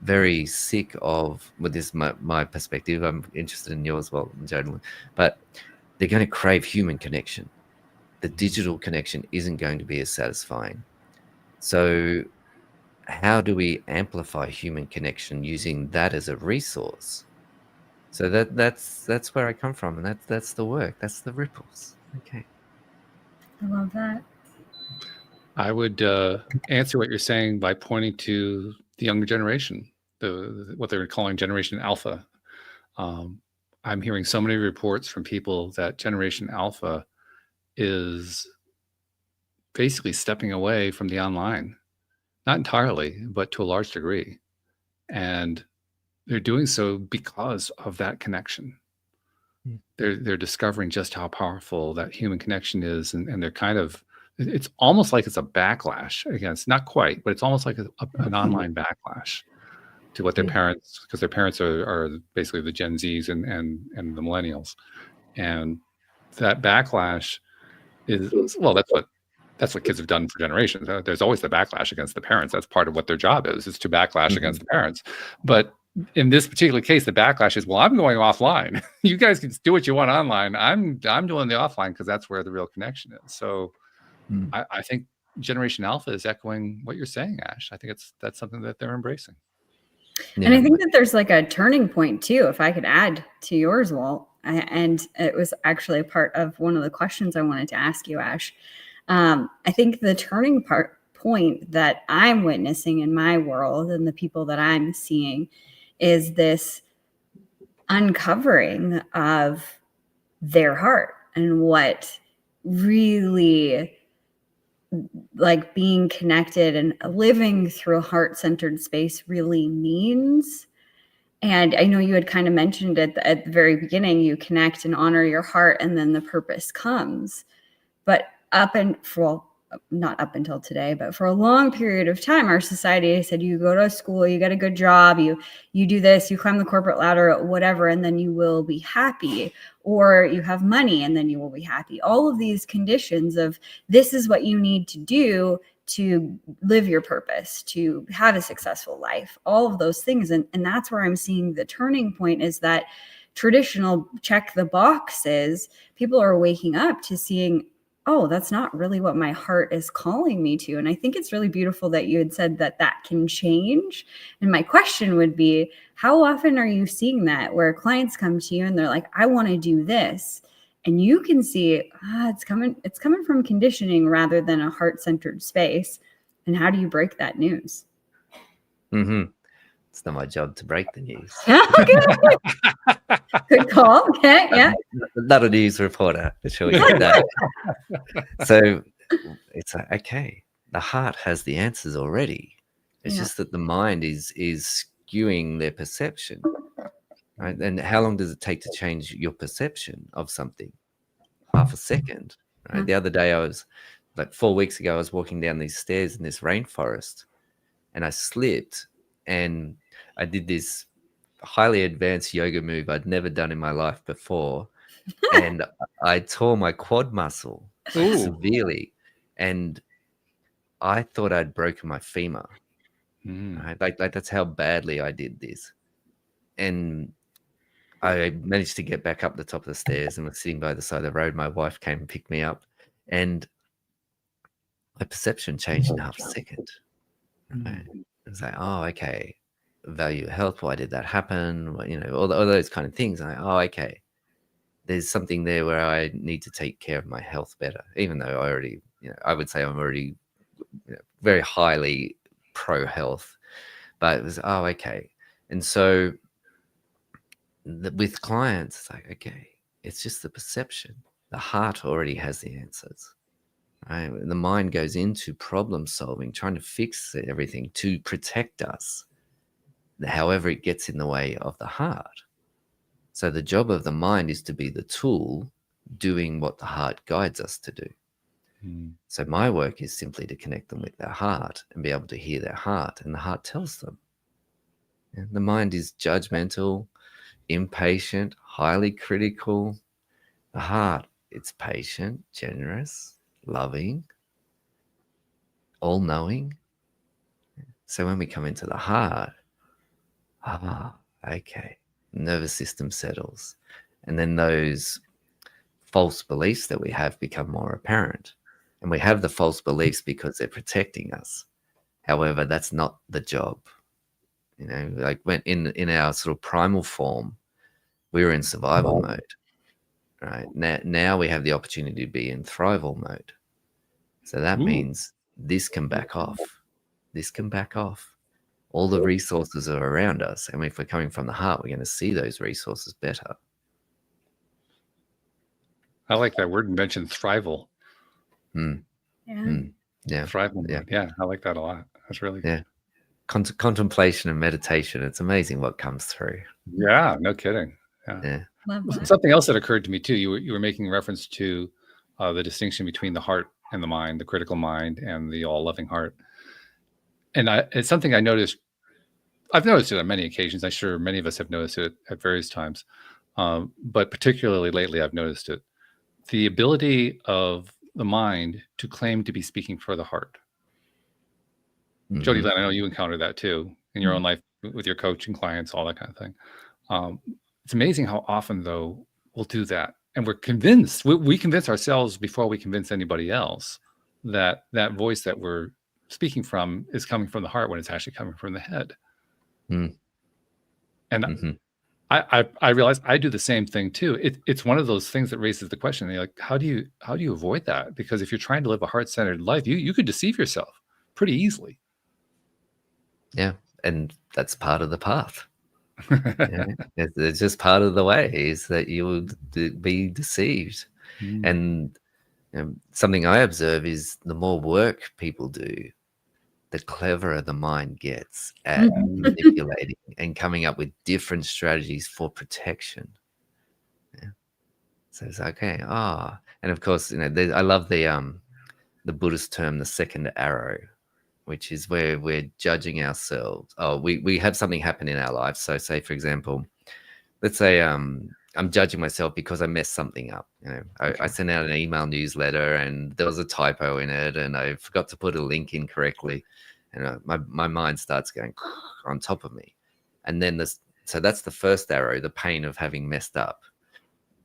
very sick of, well, this is my perspective. I'm interested in yours, well, Jodie, but they're going to crave human connection. The digital connection isn't going to be as satisfying. So how do we amplify human connection using that as a resource? So that's where I come from, and that's the work. That's the ripples. Okay. I love that. I would answer what you're saying by pointing to the younger generation, what they're calling Generation Alpha. I'm hearing so many reports from people that Generation Alpha is basically stepping away from the online, not entirely, but to a large degree. And they're doing so because of that connection. They're discovering just how powerful that human connection is, and they're kind of, it's almost like it's a backlash against, not quite, but it's almost like an online backlash to what their parents, because their parents are basically the Gen Zs and the millennials, and that backlash is, well, that's what kids have done for generations. There's always the backlash against the parents. That's part of what their job is to backlash against the parents. But in this particular case, the backlash is, well, I'm going offline. You guys can do what you want online. I'm doing the offline because that's where the real connection is. So I think Generation Alpha is echoing what you're saying, Ash. I think that's something that they're embracing. Yeah. And I think that there's like a turning point too, if I could add to yours, Walt. And it was actually a part of one of the questions I wanted to ask you, Ash. I think the turning point that I'm witnessing in my world and the people that I'm seeing is this uncovering of their heart and what really, like, being connected and living through a heart-centered space really means. And I know you had kind of mentioned it at the very beginning, you connect and honor your heart, and then the purpose comes. But not up until today, but for a long period of time, our society said, you go to school, you get a good job, you do this, you climb the corporate ladder, whatever, and then you will be happy. Or you have money and then you will be happy. All of these conditions of this is what you need to do to live your purpose, to have a successful life, all of those things. And that's where I'm seeing the turning point, is that traditional check the boxes, people are waking up to seeing, oh, that's not really what my heart is calling me to. And I think it's really beautiful that you had said that can change. And my question would be, how often are you seeing that, where clients come to you and they're like, I want to do this, and you can see, it's coming from conditioning rather than a heart-centered space. And how do you break that news? It's not my job to break the news. Good call. Okay, yeah. Not a news reporter, for sure. That. So it's like, okay, the heart has the answers already. It's just that the mind is skewing their perception. Right? And how long does it take to change your perception of something? Half a second. Right? The other day, I was like 4 weeks ago, I was walking down these stairs in this rainforest, and I slipped, and I did this highly advanced yoga move I'd never done in my life before, and I tore my quad muscle severely, and I thought I'd broken my femur. Right? Like that's how badly I did this. And I managed to get back up the top of the stairs and was sitting by the side of the road. My wife came and picked me up, and my perception changed in half a second. Right? It was like, oh, okay, value health. Why did that happen? Well, all those kind of things. Okay, there's something there where I need to take care of my health better, even though I already, I would say I'm already very highly pro health, but it was, okay. And so with clients, it's like, okay, it's just the perception. The heart already has the answers. Right? The mind goes into problem solving, trying to fix everything to protect us. However, it gets in the way of the heart. So the job of the mind is to be the tool doing what the heart guides us to do. So my work is simply to connect them with their heart and be able to hear their heart, and the heart tells them. And the mind is judgmental, impatient, highly critical. The heart, it's patient, generous, loving, all-knowing. So when we come into the heart, Okay. Nervous system settles. And then those false beliefs that we have become more apparent. And we have the false beliefs because they're protecting us. However, that's not the job. Like when in our sort of primal form, we were in survival mode. Right. Now we have the opportunity to be in thrival mode. So that means this can back off. This can back off. All the resources are around us. And if we're coming from the heart, we're going to see those resources better. I like that word. You mentioned thrival. Yeah. Yeah. Thrival. Yeah. I like that a lot. That's really good. Yeah. Contemplation and meditation. It's amazing what comes through. Yeah. No kidding. Yeah. Love that. Something else that occurred to me too. You were making reference to the distinction between the heart and the mind, the critical mind and the all-loving heart. And it's something I noticed. I've noticed it on many occasions. I'm sure many of us have noticed it at various times. But particularly lately, I've noticed it. The ability of the mind to claim to be speaking for the heart. Jody Lynn, I know you encounter that too in your own life with your coaching clients, all that kind of thing. It's amazing how often, though, we'll do that. And we're convinced, we convince ourselves before we convince anybody else that that voice that we're speaking from is coming from the heart when it's actually coming from the head. And I realize I do the same thing too. It's one of those things that raises the question, like, how do you avoid that? Because if you're trying to live a heart-centered life, you could deceive yourself pretty easily. Yeah. And that's part of the path. It's just part of the way is that you will be deceived. And something I observe is the more work people do, the cleverer the mind gets at manipulating and coming up with different strategies for protection. So it's okay. And of course, I love the Buddhist term, the second arrow, which is where we're judging ourselves. We have something happen in our life. So say, for example, let's say I'm judging myself because I messed something up. I sent out an email newsletter and there was a typo in it and I forgot to put a link in correctly. And my mind starts going on top of me. And then so that's the first arrow, the pain of having messed up.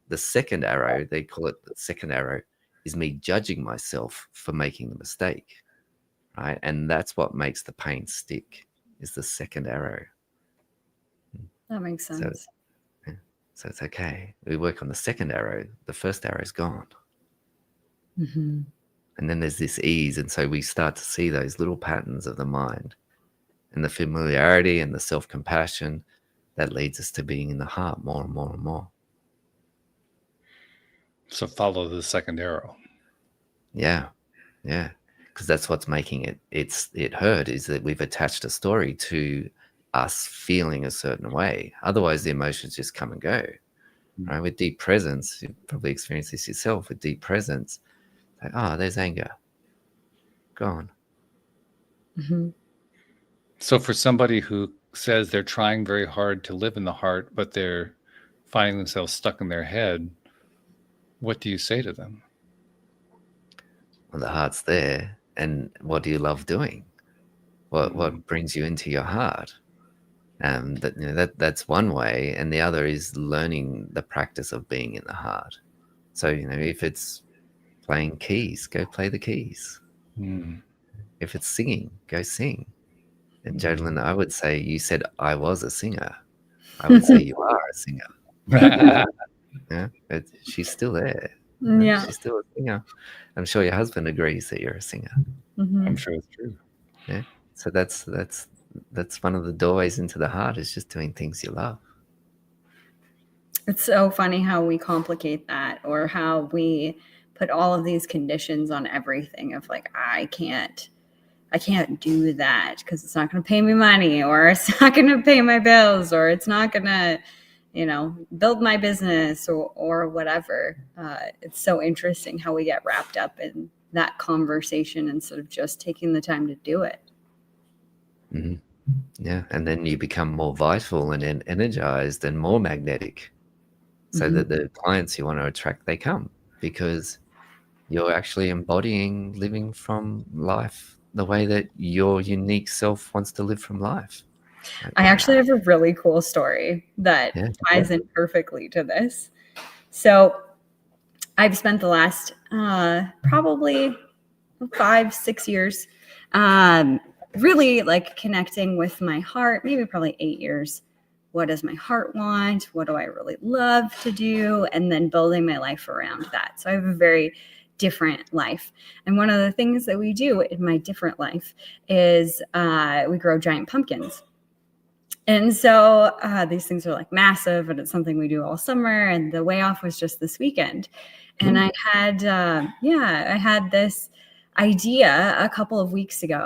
The second arrow, they call it the second arrow, is me judging myself for making the mistake. Right? And that's what makes the pain stick, is the second arrow. That makes sense. So it's okay. We work on the second arrow. The first arrow is gone. And then there's this ease. And so we start to see those little patterns of the mind and the familiarity and the self-compassion that leads us to being in the heart more and more and more. So follow the second arrow. Yeah. Because that's what's making it hurt, is that we've attached a story to us feeling a certain way. Otherwise, the emotions just come and go. Right? With deep presence, you probably experience this yourself. With deep presence, like, there's anger. Gone. So for somebody who says they're trying very hard to live in the heart, but they're finding themselves stuck in their head, what do you say to them? Well, the heart's there. And what do you love doing? What brings you into your heart? That's one way. And the other is learning the practice of being in the heart. So, if it's playing keys, go play the keys. If it's singing, go sing. And Jodlyn, I would say, you said I was a singer. I would say you are a singer. But she's still there. Yeah. She's still a singer. I'm sure your husband agrees that you're a singer. I'm sure it's true. Yeah. So that's one of the doorways into the heart, is just doing things you love. It's so funny how we complicate that, or how we put all of these conditions on everything of like, I can't do that because it's not going to pay me money, or it's not going to pay my bills, or it's not going to, build my business or whatever. It's so interesting how we get wrapped up in that conversation instead of just taking the time to do it. Yeah. And then you become more vital and energized and more magnetic, so that the clients you want to attract, they come, because you're actually embodying living from life the way that your unique self wants to live from life. I actually have a really cool story that Yeah. ties in perfectly to this. So I've spent the last probably 5-6 years really like connecting with my heart, maybe probably 8 years. What does my heart want? What do I really love to do? And then building my life around that. So I have a very different life. And one of the things that we do in my different life is we grow giant pumpkins. And so these things are like massive, and it's something we do all summer. And the way off was just this weekend. And I had, I had this idea a couple of weeks ago.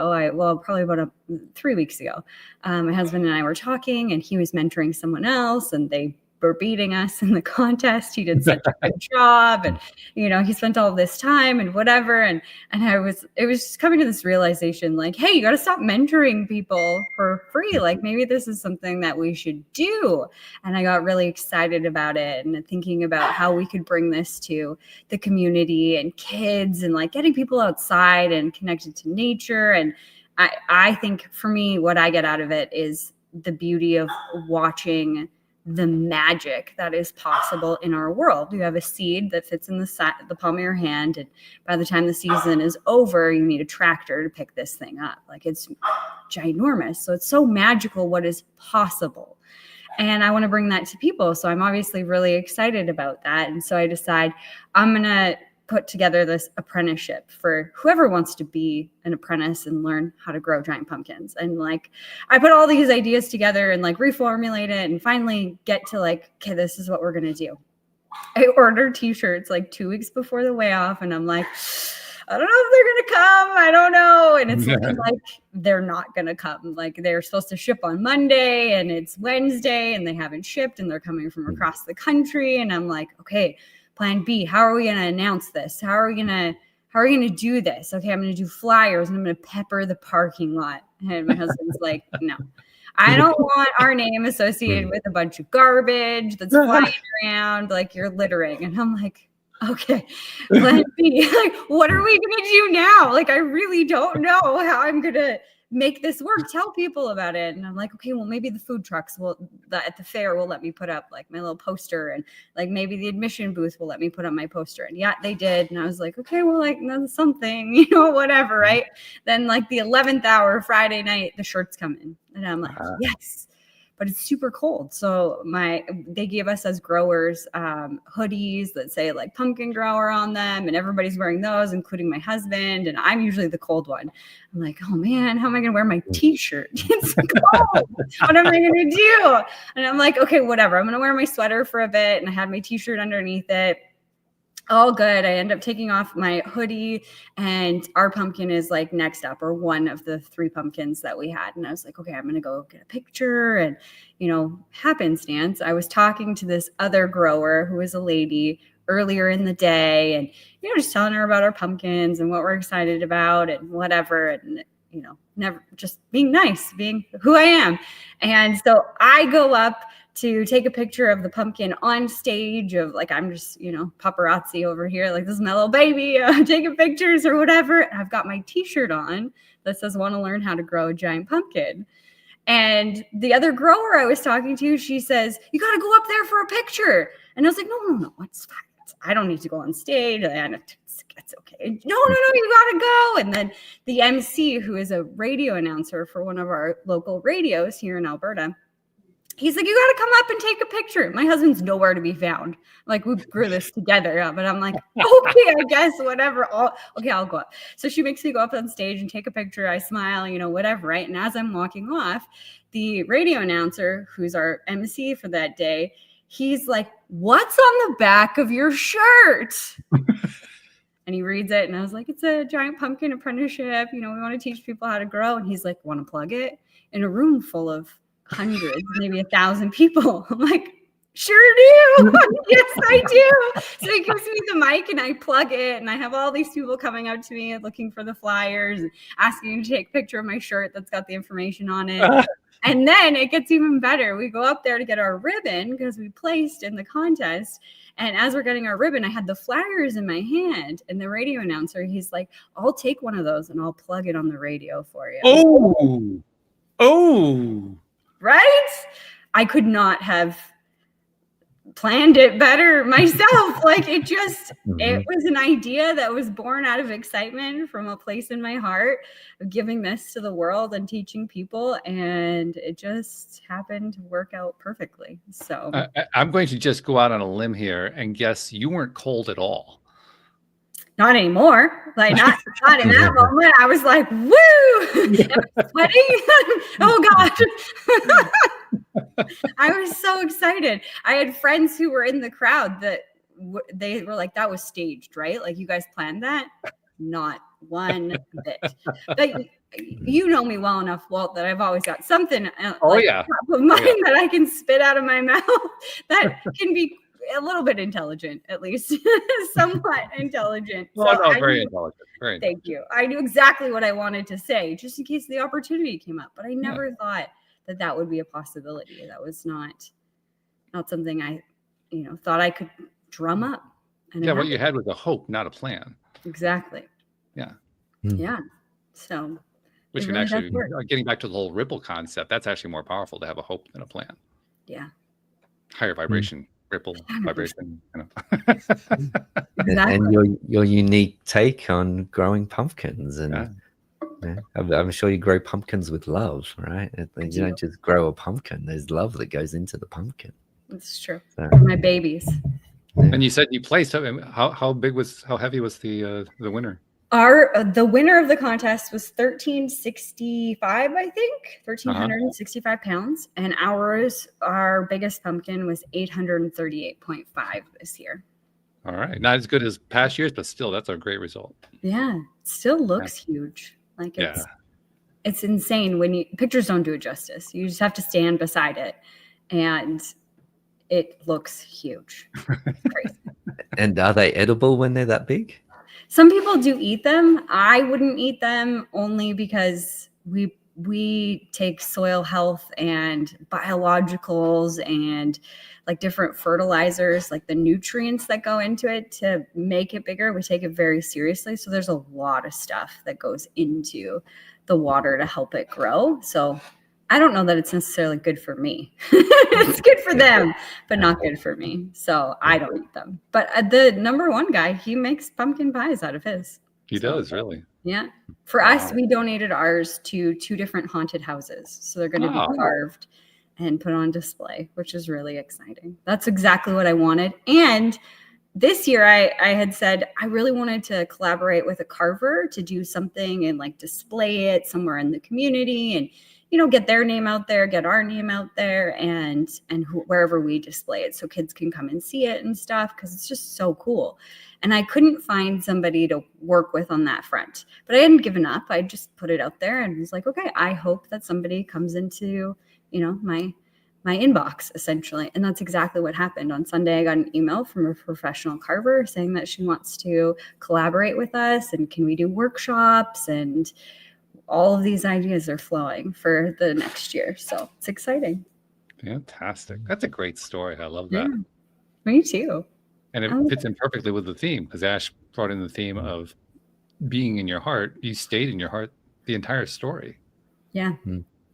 Probably about 3 weeks ago. My husband and I were talking, and he was mentoring someone else, and they were beating us in the contest. He did such a good job, and he spent all this time and whatever. And it was just coming to this realization, like, hey, you got to stop mentoring people for free. Like, maybe this is something that we should do. And I got really excited about it, and thinking about how we could bring this to the community and kids, and like getting people outside and connected to nature. And I think for me, what I get out of it is the beauty of watching the magic that is possible in our world. You have a seed that fits in the palm of your hand, and by the time the season is over, you need a tractor to pick this thing up. Like, it's ginormous. So it's so magical what is possible. And I want to bring that to people. So I'm obviously really excited about that. And so I decide I'm going to put together this apprenticeship for whoever wants to be an apprentice and learn how to grow giant pumpkins. And like, I put all these ideas together and like reformulate it, and finally get to like, okay, this is what we're going to do. I ordered t-shirts like 2 weeks before the way off, and I'm like, I don't know if they're going to come. I don't know. And it's looking like they're not going to come. Like, they're supposed to ship on Monday, and it's Wednesday, and they haven't shipped, and they're coming from across the country. And I'm like, okay, plan B, how are we going to announce this? How are we going to do this? Okay, I'm going to do flyers, and I'm going to pepper the parking lot. And my husband's like, no, I don't want our name associated with a bunch of garbage that's flying around, like you're littering. And I'm like, okay, plan B. Like, what are we going to do now? Like, I really don't know how I'm going to make this work. Tell people about it. And I'm like, okay, well, maybe the food trucks at the fair will let me put up like my little poster, and like maybe the admission booth will let me put up my poster. And yeah, they did. And I was like, okay, well, like that's something, whatever. Right. Then like the 11th hour Friday night, the shirts come in, and I'm like, yes, but it's super cold. So they gave us as growers hoodies that say like pumpkin grower on them, and everybody's wearing those, including my husband. And I'm usually the cold one. I'm like, oh man, how am I going to wear my t-shirt? It's cold. What am I going to do? And I'm like, okay, whatever. I'm going to wear my sweater for a bit. And I had my t-shirt underneath it. All good. I end up taking off my hoodie, and our pumpkin is like next up, or one of the 3 pumpkins that we had. And I was like, okay, I'm going to go get a picture. And, happenstance, I was talking to this other grower who was a lady earlier in the day, and, just telling her about our pumpkins and what we're excited about and whatever. And, never just being nice, being who I am. And so I go up to take a picture of the pumpkin on stage, of like, I'm just, paparazzi over here. Like, this is my little baby taking pictures or whatever. And I've got my t-shirt on that says, want to learn how to grow a giant pumpkin. And the other grower I was talking to, she says, you got to go up there for a picture. And I was like, no, it's fine. I don't need to go on stage. It's okay. No, you got to go. And then the MC, who is a radio announcer for one of our local radios here in Alberta, he's like, you got to come up and take a picture. My husband's nowhere to be found. Like, we grew this together, but I'm like, okay, I guess, whatever. I'll go up. So she makes me go up on stage and take a picture. I smile, whatever, right? And as I'm walking off, the radio announcer, who's our MC for that day, he's like, what's on the back of your shirt? And he reads it, and I was like, it's a giant pumpkin apprenticeship. We want to teach people how to grow. And he's like, want to plug it? In a room full of hundreds, maybe 1,000 people. I'm like, sure do. Yes, I do. So he gives me the mic, and I plug it, and I have all these people coming up to me looking for the flyers and asking to take a picture of my shirt that's got the information on it. And then it gets even better. We go up there to get our ribbon because we placed in the contest. And as we're getting our ribbon, I had the flyers in my hand, and the radio announcer, he's like, I'll take one of those and I'll plug it on the radio for you. Oh, right? I could not have planned it better myself. Like it was an idea that was born out of excitement from a place in my heart of giving this to the world and teaching people, and it just happened to work out perfectly. So I'm going to just go out on a limb here and guess you weren't cold at all. not anymore. Like not in that moment. I was like, woo! Sweating. Oh God. I was so excited. I had friends who were in the crowd that they were like, that was staged, right? Like you guys planned that? Not one bit. But you know me well enough, Walt, that I've always got something top of mind that I can spit out of my mouth that can be a little bit intelligent, at least somewhat intelligent. Well, so very intelligent. Very thank you. I knew exactly what I wanted to say, just in case the opportunity came up. But I never thought that would be a possibility. That was not something I, thought I could drum up. And what you had was a hope, not a plan. Exactly. Yeah. Yeah. So, which can actually, getting back to the whole ripple concept, that's actually more powerful to have a hope than a plan. Yeah. Higher vibration. Ripple vibration. Exactly. And your unique take on growing pumpkins, and I'm sure you grow pumpkins with love, right? You don't just grow a pumpkin. There's love that goes into the pumpkin. That's true. So, my babies. And you said you placed. How heavy was the winner? The winner of the contest was 1365, I think, 1,365 pounds. And our biggest pumpkin was 838.5 this year. All right. Not as good as past years, but still, that's a great result. Yeah. It still looks huge. Like it's insane when pictures don't do it justice. You just have to stand beside it. And it looks huge. Crazy. And are they edible when they're that big? Some people do eat them. I wouldn't eat them only because we take soil health and biologicals and like different fertilizers, like the nutrients that go into it to make it bigger. We take it very seriously. So there's a lot of stuff that goes into the water to help it grow. So I don't know that it's necessarily good for me. It's good for them, but not good for me. So I don't eat them. But the number one guy, he makes pumpkin pies out of his. He does, really? Yeah. For us, we donated ours to 2 different haunted houses. So they're going to be carved and put on display, which is really exciting. That's exactly what I wanted. And this year I had said I really wanted to collaborate with a carver to do something and like display it somewhere in the community and get their name out there, get our name out there, and wherever we display it so kids can come and see it and stuff, because it's just so cool. And I couldn't find somebody to work with on that front, but I hadn't given up. I just put it out there and was like, okay, I hope that somebody comes into, my inbox essentially. And that's exactly what happened. On Sunday, I got an email from a professional carver saying that she wants to collaborate with us and can we do workshops, and all of these ideas are flowing for the next year. So it's exciting. Fantastic. That's a great story. I love that. Yeah, me too. And it fits in perfectly with the theme, because Ash brought in the theme of being in your heart. You stayed in your heart the entire story. Yeah.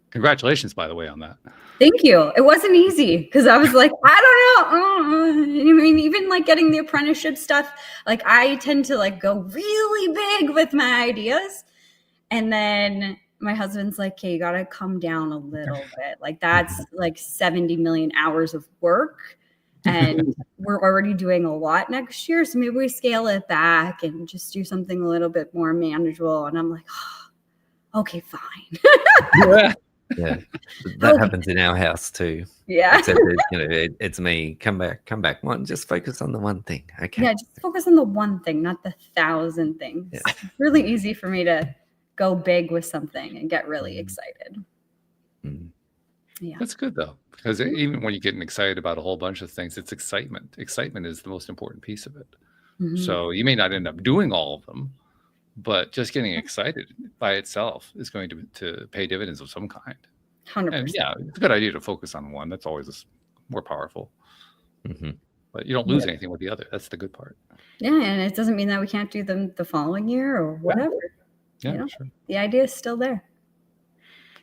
Congratulations, by the way, on that. Thank you. It wasn't easy because I was like, I don't know. I mean, even like getting the apprenticeship stuff, like I tend to like go really big with my ideas. And then my husband's like, okay, you got to come down a little bit. Like that's like 70 million hours of work. And we're already doing a lot next year. So maybe we scale it back and just do something a little bit more manageable. And I'm like, oh, okay, fine. Yeah, that happens in our house too. Yeah. Except it's me. Come back. One, just focus on the one thing. Okay. Yeah, just focus on the one thing, not the 1,000 things. Yeah. It's really easy for me to go big with something and get really excited. Yeah. That's good though, because even when you're getting excited about a whole bunch of things, it's excitement. Excitement is the most important piece of it. So you may not end up doing all of them, but just getting excited by itself is going to pay dividends of some kind. 100%. And yeah, it's a good idea to focus on one. That's always more powerful. But you don't lose anything with the other. That's the good part. Yeah, and it doesn't mean that we can't do them the following year or whatever. Yeah, sure. The idea is still there.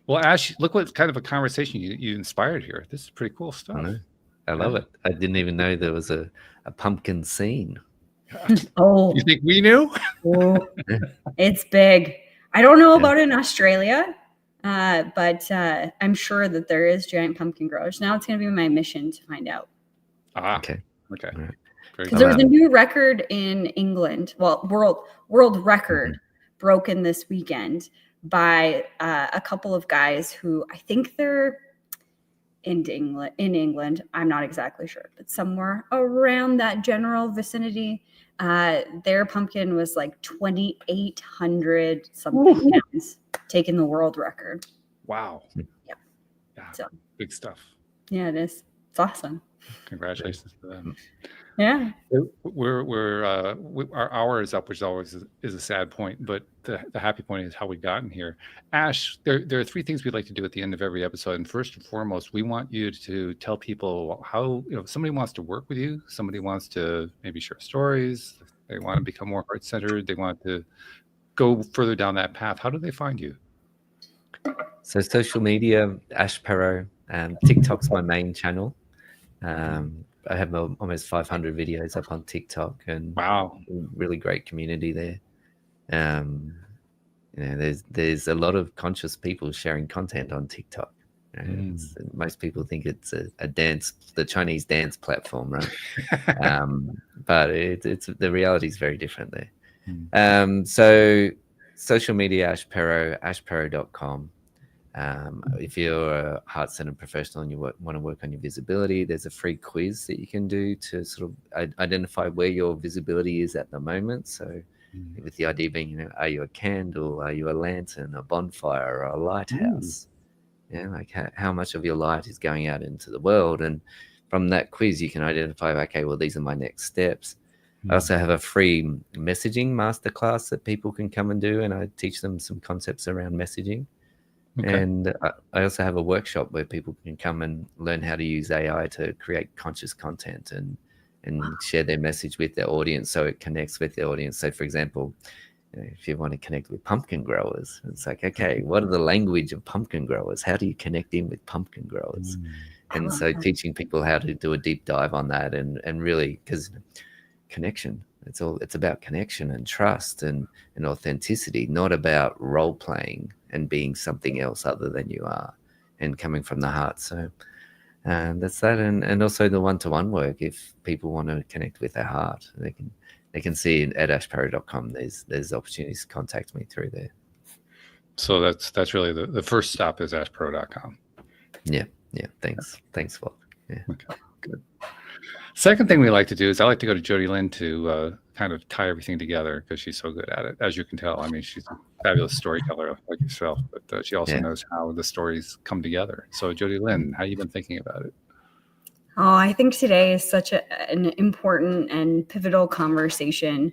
Well, Ash, look what kind of a conversation you inspired here. This is pretty cool I stuff. know. I love it. I didn't even know there was a pumpkin scene. Oh, You think we knew? oh, it's big. I don't know about in Australia, but I'm sure that there is giant pumpkin growers. Now it's going to be my mission to find out. Okay. Okay. All right. Very Because there was a good. new record in England, well, world record broken this weekend by a couple of guys who I think they're in England. I'm not exactly sure, but somewhere around that general vicinity. Their pumpkin was like 2,800 something pounds, taking the world record. Wow. Yeah. Yeah. So Big stuff. yeah, it is. It's awesome. Congratulations to them. Yeah. Our hour is up, which always is a sad point, but the happy point is how we gotten here. Ash, there are three things we'd like to do at the end of every episode, and first and foremost, we want you to tell people how, if somebody wants to work with you, somebody wants to maybe share stories, they want to become more heart-centered, they want to go further down that path. How do they find you? So social media, Ash Perrow. TikTok's my main channel. I have almost 500 videos up on TikTok, and Wow, really great community there. There's a lot of conscious people sharing content on TikTok. Most people think it's a dance, the Chinese dance platform, right? But it's the reality is very different there. So social media, Ash Perrow, ashperrow.com. If you're a heart-centered professional and you want to work on your visibility, there's a free quiz that you can do to sort of identify where your visibility is at the moment. So with the idea being, are you a candle? Are you a lantern, a bonfire, or a lighthouse? Like how much of your light is going out into the world? And from that quiz, you can identify, okay, well, these are my next steps. I also have a free messaging masterclass that people can come and do, and I teach them some concepts around messaging. Okay. And I also have a workshop where people can come and learn how to use AI to create conscious content and share their message with their audience so it connects with their audience. So, for example, if you want to connect with pumpkin growers, it's like, okay, what are the language of pumpkin growers? How do you connect in with pumpkin growers? And so teaching people how to do a deep dive on that and really, because connection, it's about connection and trust and authenticity, not about role playing and being something else other than you are and coming from the heart. So that's that. And also the one-to-one work, if people want to connect with their heart, they can see at ashperrow.com there's opportunities to contact me through there. So that's really the first stop is ashperrow.com. Yeah. Thanks, Walt. Yeah. Okay, good. Second thing we like to do is I like to go to Jody Lynn to kind of tie everything together because she's so good at it. As you can tell, I mean, she's a fabulous storyteller like yourself, but she also knows how the stories come together. So Jody Lynn, how you been thinking about it? Oh, I think today is such an important and pivotal conversation,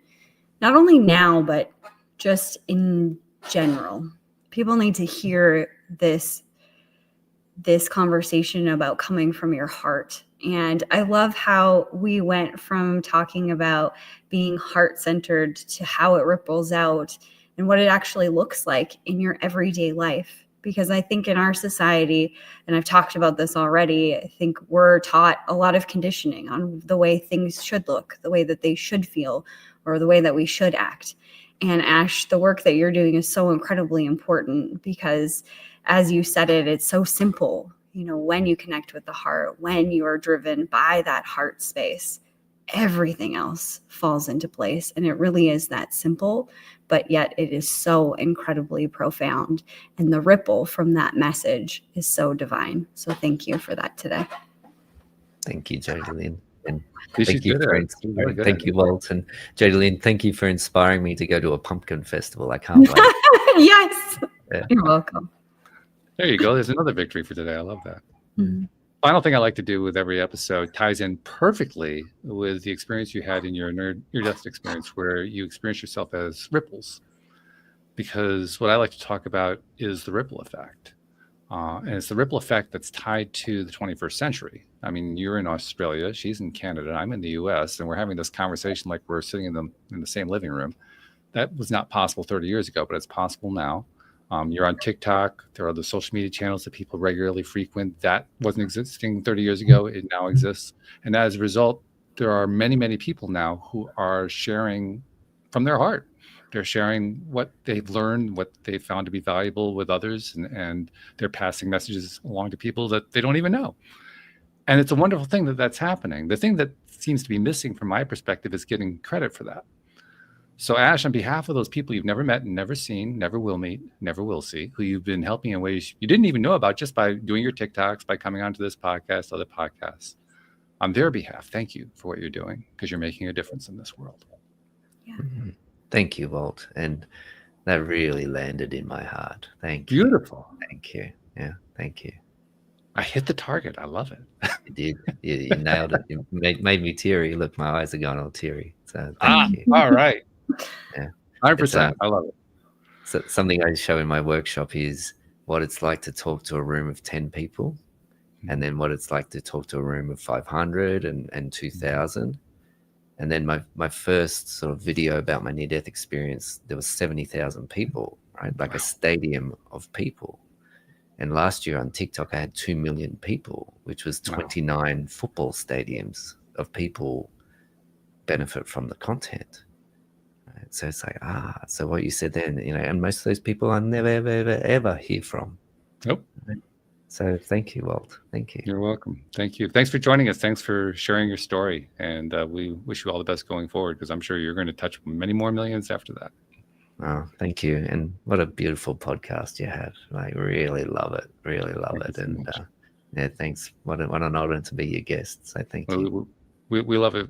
not only now, but just in general. People need to hear this conversation about coming from your heart. And I love how we went from talking about being heart-centered to how it ripples out and what it actually looks like in your everyday life. Because I think in our society, and I've talked about this already, I think we're taught a lot of conditioning on the way things should look, the way that they should feel, or the way that we should act. And Ash, the work that you're doing is so incredibly important because, as you said it, it's so simple. When you connect with the heart, when you are driven by that heart space, everything else falls into place. And it really is that simple, but yet it is so incredibly profound. And the ripple from that message is so divine. So thank you for that today. Thank you, Jody Lynn. And thank you, Walt. And Jody Lynn, thank you for inspiring me to go to a pumpkin festival. I can't wait. Yes. Yeah. You're welcome. There you go. There's another victory for today. I love that. Mm-hmm. Final thing I like to do with every episode ties in perfectly with the experience you had in your near-death experience, where you experienced yourself as ripples. Because what I like to talk about is the ripple effect. And it's the ripple effect that's tied to the 21st century. I mean, you're in Australia, she's in Canada, I'm in the US, and we're having this conversation like we're sitting in the same living room. That was not possible 30 years ago, but it's possible now. You're on TikTok. There are the social media channels that people regularly frequent. That wasn't existing 30 years ago. It now exists. And as a result, there are many, many people now who are sharing from their heart. They're sharing what they've learned, what they found to be valuable with others, and they're passing messages along to people that they don't even know. And it's a wonderful thing that that's happening. The thing that seems to be missing from my perspective is getting credit for that. So Ash, on behalf of those people you've never met, never seen, never will meet, never will see, who you've been helping in ways you didn't even know about just by doing your TikToks, by coming onto this podcast, other podcasts, on their behalf, thank you for what you're doing, because you're making a difference in this world. Yeah. Thank you, Walt. And that really landed in my heart. Thank you. Beautiful. Thank you. Yeah, thank you. I hit the target. I love it. You did. You nailed it. You made me teary. Look, my eyes are going all teary. So thank you. All right. Yeah. 100%. I love it. So something I show in my workshop is what it's like to talk to a room of 10 people, and then what it's like to talk to a room of 500 and 2,000. And then my first sort of video about my near-death experience, there was 70,000 people, right? Like a stadium of people. And last year on TikTok, I had 2 million people, which was 29 football stadiums of people benefit from the content. Right? So it's like, so what you said then, and most of those people I never, ever, ever, ever hear from. Nope. Right? So thank you, Walt. Thank you. You're welcome. Thank you. Thanks for joining us. Thanks for sharing your story. And we wish you all the best going forward, because I'm sure you're going to touch many more millions after that. Oh, thank you. And what a beautiful podcast you have. I really love it. Really love it. And yeah, thanks. What an honor to be your guest. So thank you. We love it.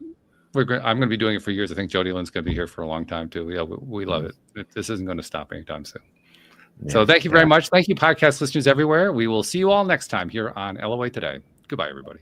I'm going to be doing it for years. I think Jody Lynn's going to be here for a long time too. Yeah, we love it. This isn't going to stop anytime soon. Yeah, so thank you very much. Thank you, podcast listeners everywhere. We will see you all next time here on LOA Today. Goodbye, everybody.